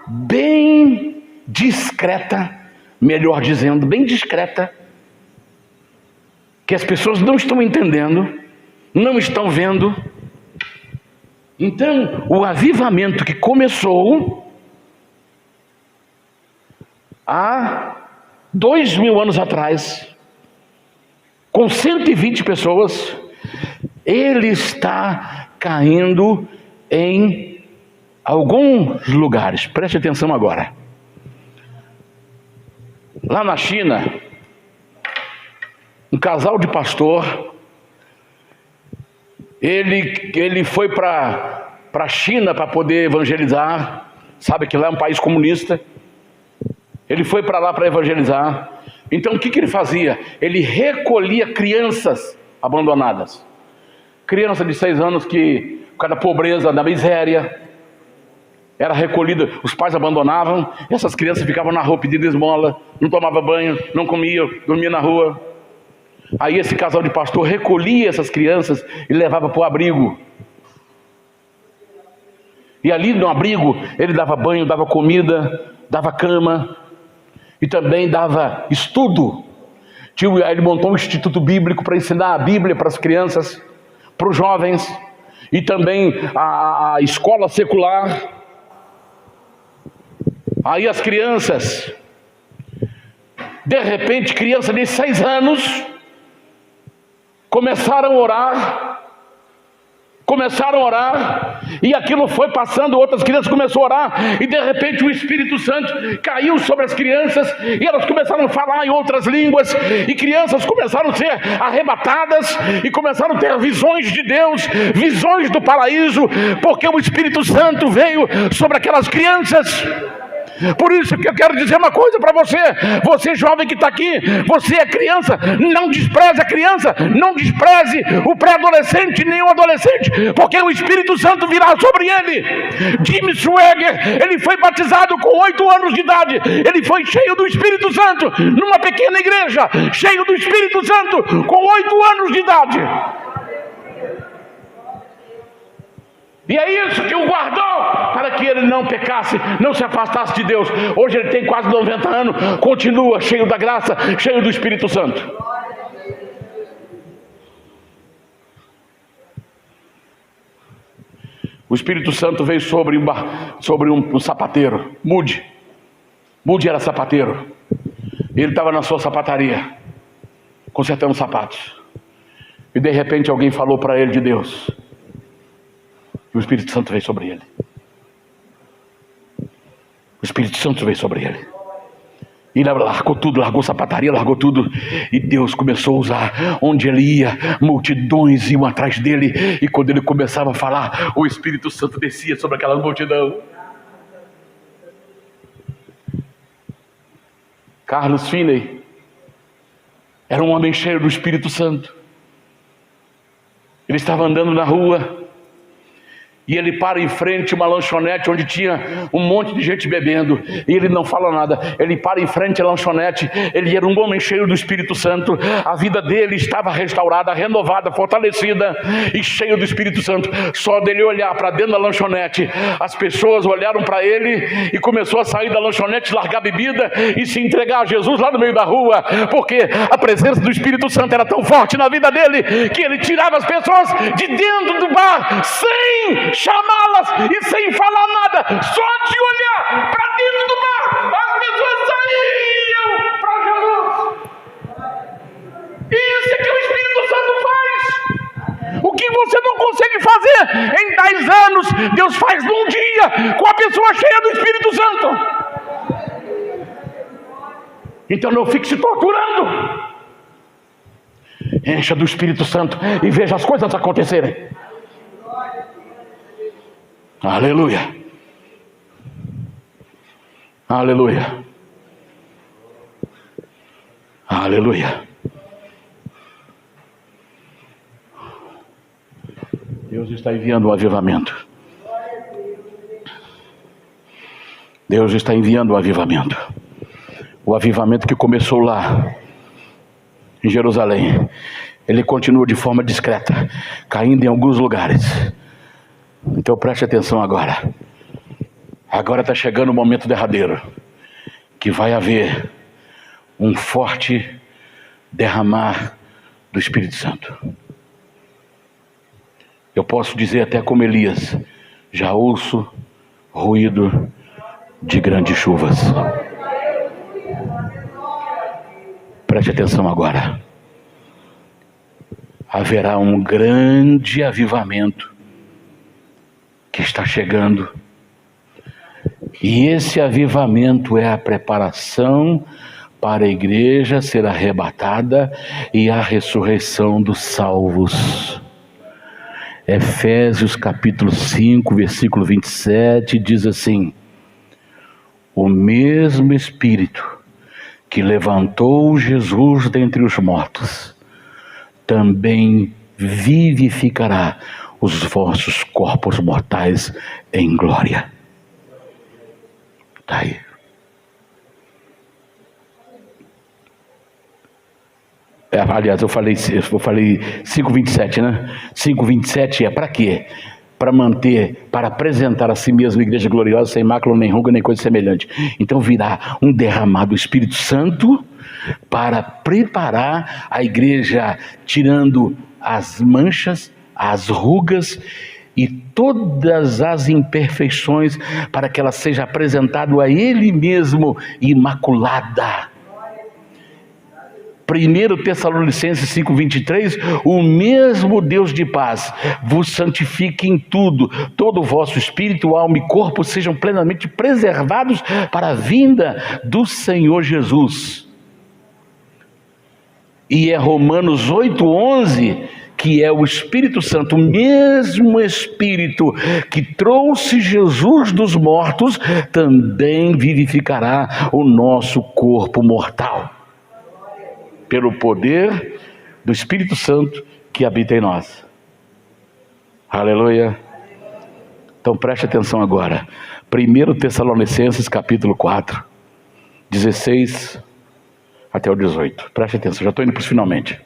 bem discreta, melhor dizendo, bem discreta, que as pessoas não estão entendendo, não estão vendo. Então, o avivamento que começou há 2000 anos atrás, com 120 pessoas, ele está caindo em alguns lugares. Preste atenção agora. Lá na China, um casal de pastor, ele foi para a China para poder evangelizar. Sabe que lá é um país comunista. Ele foi para lá para evangelizar. Então o que ele fazia? Ele recolhia crianças abandonadas. Criança de 6 anos que, por causa da pobreza, da miséria, era recolhida, os pais abandonavam, essas crianças ficavam na rua pedindo esmola, não tomava banho, não comia, dormia na rua. Aí esse casal de pastor recolhia essas crianças e levava para o abrigo. E ali no abrigo ele dava banho, dava comida, dava cama e também dava estudo. Ele montou um instituto bíblico para ensinar a Bíblia para as crianças, para os jovens, e também a escola secular. Aí as crianças, de repente, criança de 6 anos, começaram a orar, e aquilo foi passando, outras crianças começaram a orar, e de repente o Espírito Santo caiu sobre as crianças, e elas começaram a falar em outras línguas, e crianças começaram a ser arrebatadas, e começaram a ter visões de Deus, visões do paraíso, porque o Espírito Santo veio sobre aquelas crianças. Por isso que eu quero dizer uma coisa para você. Você jovem que está aqui, você é criança, não despreze a criança, não despreze o pré-adolescente nem o adolescente, porque o Espírito Santo virá sobre ele. Jimmy Swaggart, ele foi batizado com 8 anos de idade, ele foi cheio do Espírito Santo, numa pequena igreja, cheio do Espírito Santo, com 8 anos de idade. E é isso que o guardou, para que ele não pecasse, não se afastasse de Deus. Hoje ele tem quase 90 anos, continua cheio da graça, cheio do Espírito Santo. O Espírito Santo veio sobre um sapateiro, Mude era sapateiro. Ele estava na sua sapataria, consertando sapatos. E de repente alguém falou para ele de Deus. E o Espírito Santo veio sobre ele. O Espírito Santo veio sobre ele. E ele largou tudo, largou sapataria, largou tudo. E Deus começou a usar. Onde ele ia, multidões iam atrás dele. E quando ele começava a falar, o Espírito Santo descia sobre aquela multidão. Carlos Finney era um homem cheio do Espírito Santo. Ele estava andando na rua e ele para em frente a uma lanchonete onde tinha um monte de gente bebendo, e ele não fala nada. Ele para em frente à lanchonete. Ele era um homem cheio do Espírito Santo. A vida dele estava restaurada, renovada, fortalecida e cheio do Espírito Santo. Só dele olhar para dentro da lanchonete, as pessoas olharam para ele e começou a sair da lanchonete, largar a bebida e se entregar a Jesus lá no meio da rua, porque a presença do Espírito Santo era tão forte na vida dele que ele tirava as pessoas de dentro do bar sem chamá-las e sem falar nada, só de olhar para dentro do bar, as pessoas saíam para Jesus. Isso é que o Espírito Santo faz. O que você não consegue fazer em 10 anos, Deus faz num dia com a pessoa cheia do Espírito Santo. Então não fique se torturando. Encha do Espírito Santo e veja as coisas acontecerem. Aleluia. Aleluia. Aleluia. Deus está enviando o avivamento. Deus está enviando o avivamento. O avivamento que começou lá em Jerusalém, ele continua de forma discreta, caindo em alguns lugares. Então preste atenção agora. Agora está chegando o momento derradeiro, que vai haver um forte derramar do Espírito Santo. Eu posso dizer até como Elias: já ouço ruído de grandes chuvas. Preste atenção agora. Haverá um grande avivamento que está chegando, e esse avivamento é a preparação para a igreja ser arrebatada e a ressurreição dos salvos. Efésios capítulo 5, versículo 27 diz assim: o mesmo Espírito que levantou Jesus dentre os mortos também vivificará os vossos corpos mortais em glória. Está aí. Aliás, eu falei 5:27, né? 5:27 é para quê? Para manter, para apresentar a si mesmo igreja gloriosa, sem mácula, nem ruga, nem coisa semelhante. Então virá um derramado do Espírito Santo para preparar a igreja, tirando as manchas, as rugas e todas as imperfeições, para que ela seja apresentada a Ele mesmo imaculada. 1 Tessalonicenses 5:23, o mesmo Deus de paz vos santifique em tudo, todo o vosso espírito, alma e corpo sejam plenamente preservados para a vinda do Senhor Jesus. E é Romanos 8:11, que é o Espírito Santo, o mesmo Espírito que trouxe Jesus dos mortos, também vivificará o nosso corpo mortal, pelo poder do Espírito Santo que habita em nós. Aleluia. Então preste atenção agora. 1 Tessalonicenses capítulo 4, 16 até o 18. Preste atenção, já estou indo para os finalmente.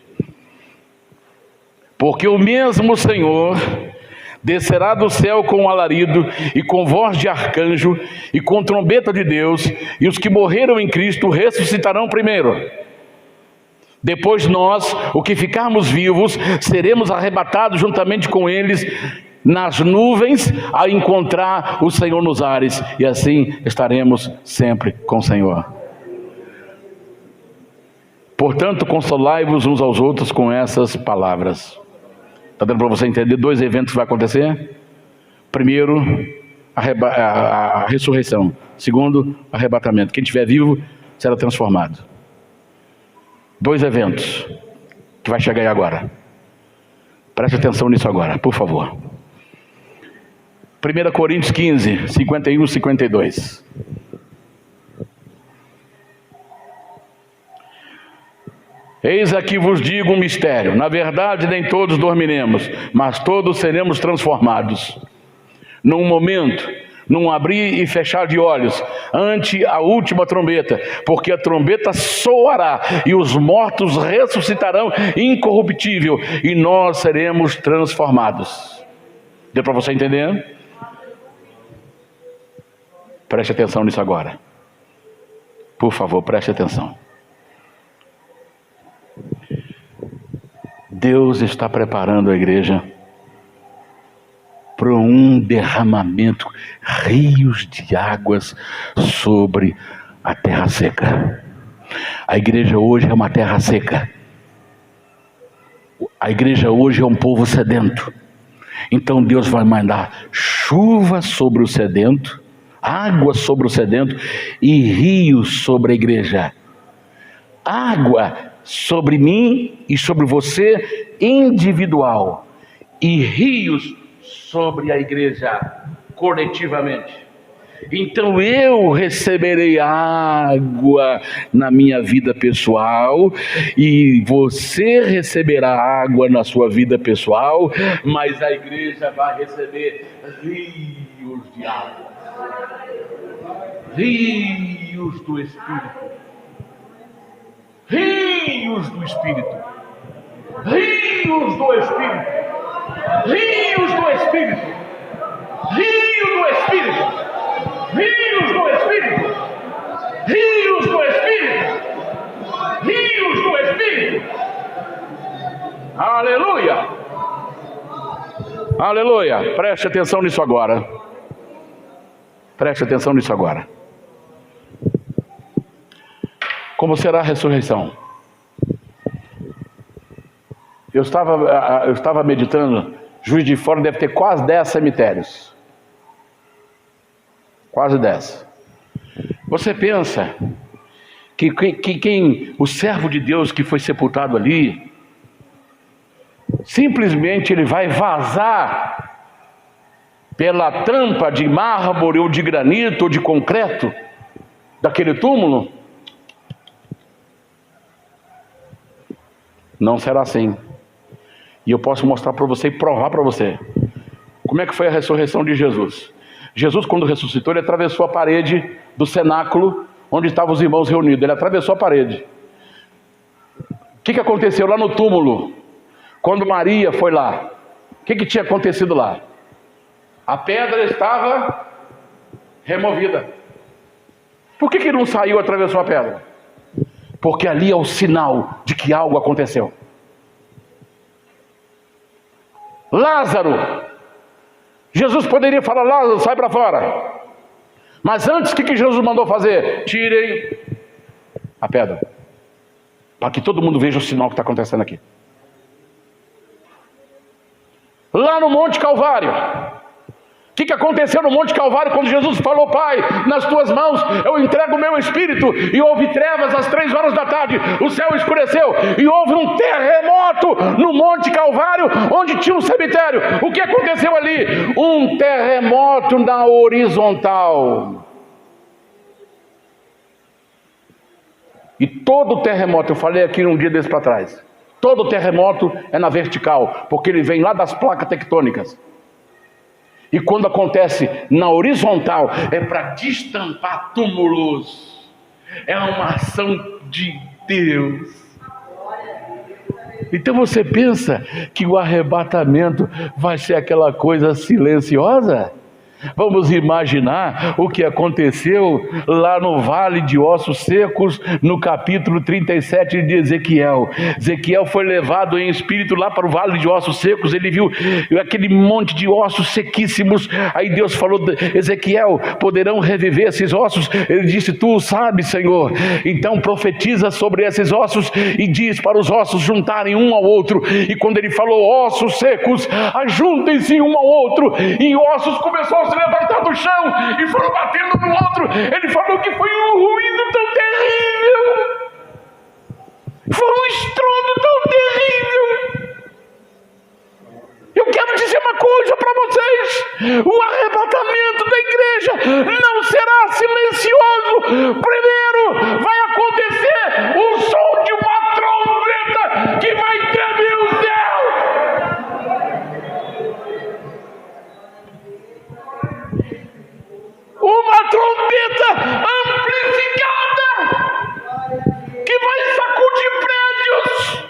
Porque o mesmo Senhor descerá do céu com um alarido e com voz de arcanjo e com trombeta de Deus, e os que morreram em Cristo ressuscitarão primeiro. Depois nós, o que ficarmos vivos, seremos arrebatados juntamente com eles nas nuvens a encontrar o Senhor nos ares, e assim estaremos sempre com o Senhor. Portanto, consolai-vos uns aos outros com essas palavras. Está dando para você entender 2 eventos que vai acontecer? Primeiro, a ressurreição. Segundo, arrebatamento. Quem estiver vivo será transformado. 2 eventos que vai chegar aí agora. Preste atenção nisso agora, por favor. 1 Coríntios 15, 51 e 52. Eis aqui vos digo um mistério. Na verdade, nem todos dormiremos, mas todos seremos transformados. Num momento, num abrir e fechar de olhos, ante a última trombeta, porque a trombeta soará, e os mortos ressuscitarão incorruptível, e nós seremos transformados. Deu para você entender? Preste atenção nisso agora. Por favor, preste atenção. Deus está preparando a igreja para um derramamento, rios de águas sobre a terra seca. A igreja hoje é uma terra seca. A igreja hoje é um povo sedento. Então Deus vai mandar chuva sobre o sedento, água sobre o sedento e rios sobre a igreja. Água sobre mim e sobre você individual, e rios sobre a igreja coletivamente. Então eu receberei água na minha vida pessoal, e você receberá água na sua vida pessoal, mas a igreja vai receber rios de água, rios do Espírito. Rios do Espírito, rios do Espírito, rios do Espírito, rios do Espírito, rios do Espírito, rios do Espírito, rios do Espírito. Aleluia, aleluia. Preste atenção nisso agora, preste atenção nisso agora. Como será a ressurreição? Eu estava meditando, Juiz de Fora deve ter quase 10 cemitérios. Quase 10. Você pensa que o servo de Deus que foi sepultado ali, simplesmente ele vai vazar pela tampa de mármore ou de granito ou de concreto daquele túmulo? Não será assim. E eu posso mostrar para você e provar para você. Como é que foi a ressurreição de Jesus? Jesus, quando ressuscitou, ele atravessou a parede do cenáculo onde estavam os irmãos reunidos. Ele atravessou a parede. O que aconteceu lá no túmulo? Quando Maria foi lá, o que tinha acontecido lá? A pedra estava removida. Por que não saiu e atravessou a pedra? Porque ali é o sinal de que algo aconteceu. Lázaro, Jesus poderia falar: Lázaro, sai para fora. Mas antes, o que Jesus mandou fazer? Tirem a pedra, para que todo mundo veja o sinal que está acontecendo aqui. Lá no Monte Calvário, o que aconteceu no Monte Calvário quando Jesus falou: Pai, nas tuas mãos eu entrego o meu espírito? E houve trevas às 3 horas da tarde, o céu escureceu e houve um terremoto no Monte Calvário, onde tinha um cemitério. O que aconteceu ali? Um terremoto na horizontal. E todo terremoto, eu falei aqui um dia desse para trás, todo terremoto é na vertical, porque ele vem lá das placas tectônicas. E quando acontece na horizontal, é para destampar túmulos. É uma ação de Deus. Então você pensa que o arrebatamento vai ser aquela coisa silenciosa? Vamos imaginar o que aconteceu lá no Vale de Ossos Secos, no capítulo 37 de Ezequiel. Ezequiel foi levado em espírito lá para o Vale de Ossos Secos. Ele viu aquele monte de ossos sequíssimos. Aí Deus falou: Ezequiel, poderão reviver esses ossos? Ele disse: tu sabes, Senhor. Então profetiza sobre esses ossos e diz para os ossos juntarem um ao outro. E quando ele falou: ossos secos, ajuntem-se um ao outro, e ossos começou a se levantar do chão e foram batendo no outro. Ele falou que foi um ruído tão terrível, foi um estrondo tão terrível. Eu quero dizer uma coisa para vocês: o arrebatamento da igreja não será silencioso. Primeiro vai acontecer o som de uma trombeta que vai tremer o céu. Uma trombeta amplificada que vai sacudir prédios.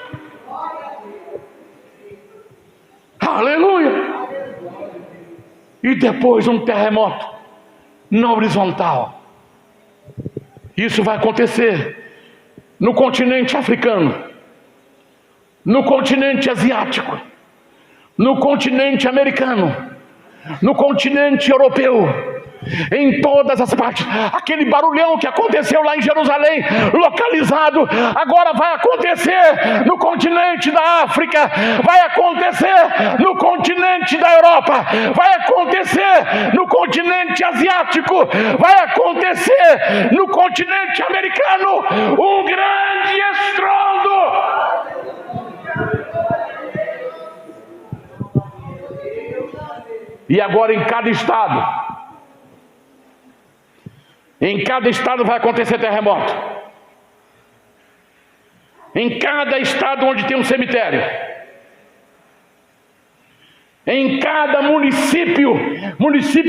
Aleluia! E depois um terremoto na horizontal. Isso vai acontecer no continente africano, no continente asiático, no continente americano, no continente europeu, em todas as partes. Aquele barulhão que aconteceu lá em Jerusalém, localizado, agora vai acontecer no continente da África, vai acontecer no continente da Europa, vai acontecer no continente asiático, vai acontecer no continente americano. Um grande estrondo. E agora em cada estado vai acontecer terremoto. Em cada estado onde tem um cemitério, em cada município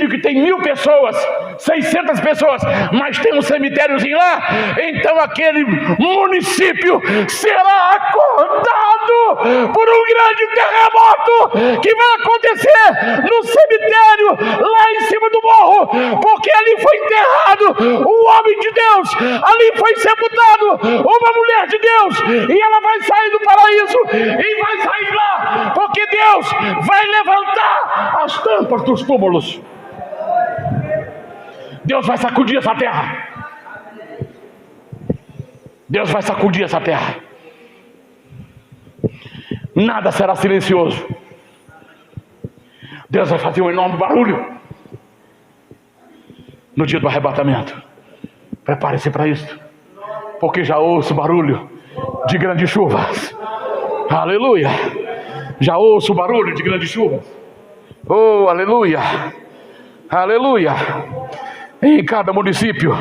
que tem 1.000 pessoas, 600 pessoas, mas tem um cemitériozinho lá, então aquele município será acordado por um grande terremoto que vai acontecer no cemitério lá em cima do morro, porque ali foi enterrado um homem de Deus, ali foi sepultado uma mulher de Deus, e ela vai sair do paraíso e vai sair lá, porque Deus vai levantar as tampas dos túmulos. Deus vai sacudir essa terra. Deus vai sacudir essa terra. Nada será silencioso. Deus vai fazer um enorme barulho no dia do arrebatamento. Prepare-se para isso, porque já ouço barulho de grandes chuvas. Aleluia! Já ouço o barulho de grandes chuvas. Oh, aleluia! Aleluia! Em cada município,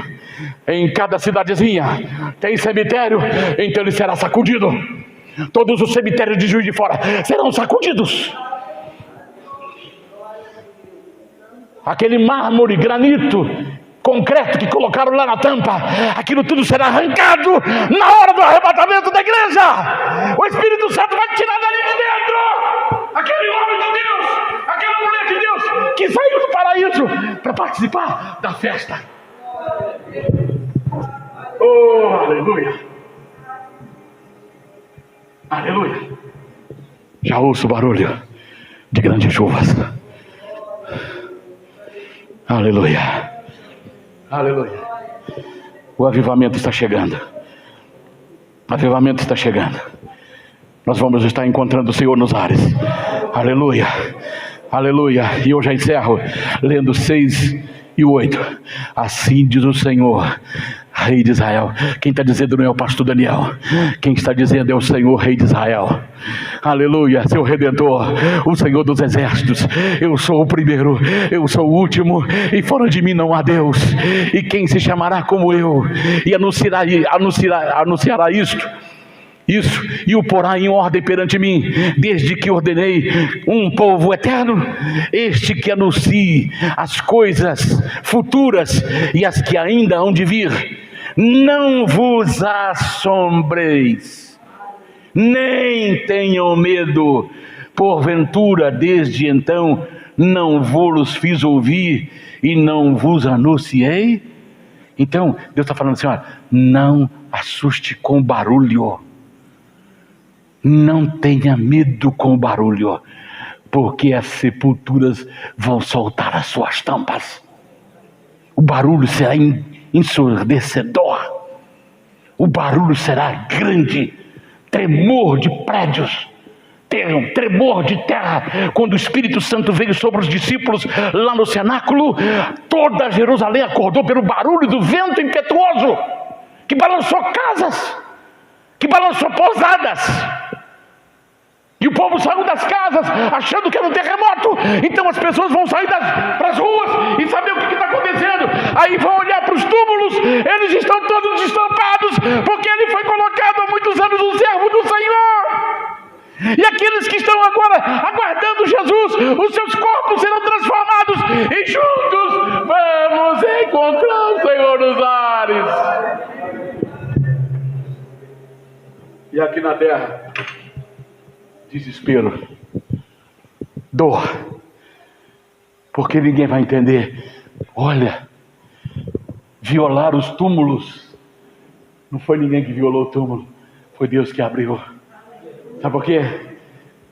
em cada cidadezinha tem cemitério, então ele será sacudido. Todos os cemitérios de Juiz de Fora serão sacudidos. Aquele mármore, granito, concreto que colocaram lá na tampa, aquilo tudo será arrancado na hora do arrebatamento da igreja. O Espírito Santo vai tirar dali de dentro aquele homem de Deus, aquela mulher de Deus que saiu do paraíso para participar da festa. Oh, aleluia! Aleluia! Já ouço o barulho de grandes chuvas. Aleluia! Aleluia! O avivamento está chegando. O avivamento está chegando. Nós vamos estar encontrando o Senhor nos ares. Aleluia! Aleluia! E eu já encerro lendo 6 e 8. Assim diz o Senhor, Rei de Israel. Quem está dizendo não é o pastor Daniel. Quem está dizendo é o Senhor, Rei de Israel. Aleluia, seu Redentor, o Senhor dos exércitos. Eu sou o primeiro, eu sou o último, e fora de mim não há Deus. E quem se chamará como eu e anunciará isto, e o porá em ordem perante mim, desde que ordenei um povo eterno, este que anuncie as coisas futuras e as que ainda hão de vir. Não vos assombreis, nem tenham medo, porventura desde então não vos fiz ouvir e não vos anunciei? Então, Deus está falando assim, olha, não assuste com o barulho. Não tenha medo com o barulho, porque as sepulturas vão soltar as suas tampas. O barulho será ensurdecedor. O barulho será grande. Tremor de prédios, tremor de terra. Quando o Espírito Santo veio sobre os discípulos lá no cenáculo, toda Jerusalém acordou pelo barulho do vento impetuoso, que balançou casas, que balançou pousadas. E o povo saiu das casas achando que era um terremoto. Então as pessoas vão sair para as ruas e saber o que está acontecendo. Aí vão olhar para os túmulos, eles estão todos destampados, porque ele foi colocado há muitos anos um servo do Senhor. E aqueles que estão agora aguardando Jesus, os seus corpos serão transformados e juntos vamos encontrar o Senhor nos ares. E aqui na terra, desespero, dor, porque ninguém vai entender. Olha, violar os túmulos, não foi ninguém que violou o túmulo, foi Deus que abriu. Sabe por quê?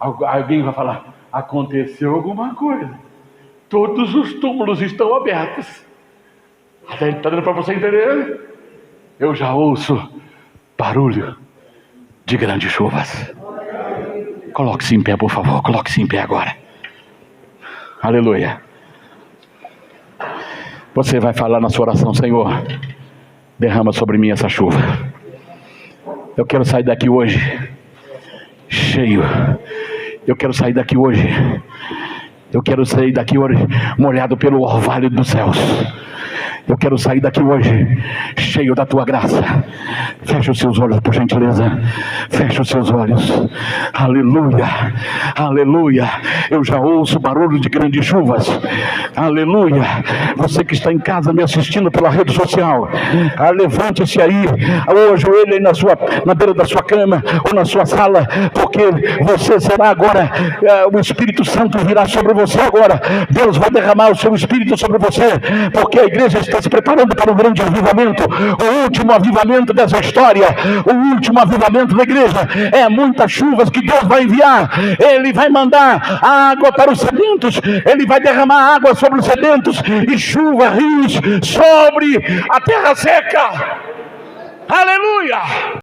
Alguém vai falar, aconteceu alguma coisa, todos os túmulos estão abertos. Está dando para você entender? Eu já ouço barulho de grandes chuvas. Coloque-se em pé, por favor. Coloque-se em pé agora. Aleluia. Você vai falar na sua oração, Senhor, derrama sobre mim essa chuva. Eu quero sair daqui hoje cheio. Eu quero sair daqui hoje. Eu quero sair daqui hoje molhado pelo orvalho dos céus. Eu quero sair daqui hoje cheio da tua graça. Feche os seus olhos, por gentileza. Feche os seus olhos. Aleluia, aleluia. Eu já ouço barulho de grandes chuvas. Aleluia. Você que está em casa me assistindo pela rede social, levante-se aí, ou ajoelhe aí na beira da sua cama ou na sua sala, porque você será agora, o Espírito Santo virá sobre você agora. Deus vai derramar o seu Espírito sobre você, porque a igreja está se preparando para o grande avivamento, o último avivamento dessa história, o último avivamento da igreja. É muitas chuvas que Deus vai enviar. Ele vai mandar água para os sedentos, ele vai derramar água sobre os sedentos e chuva, rios sobre a terra seca. Aleluia!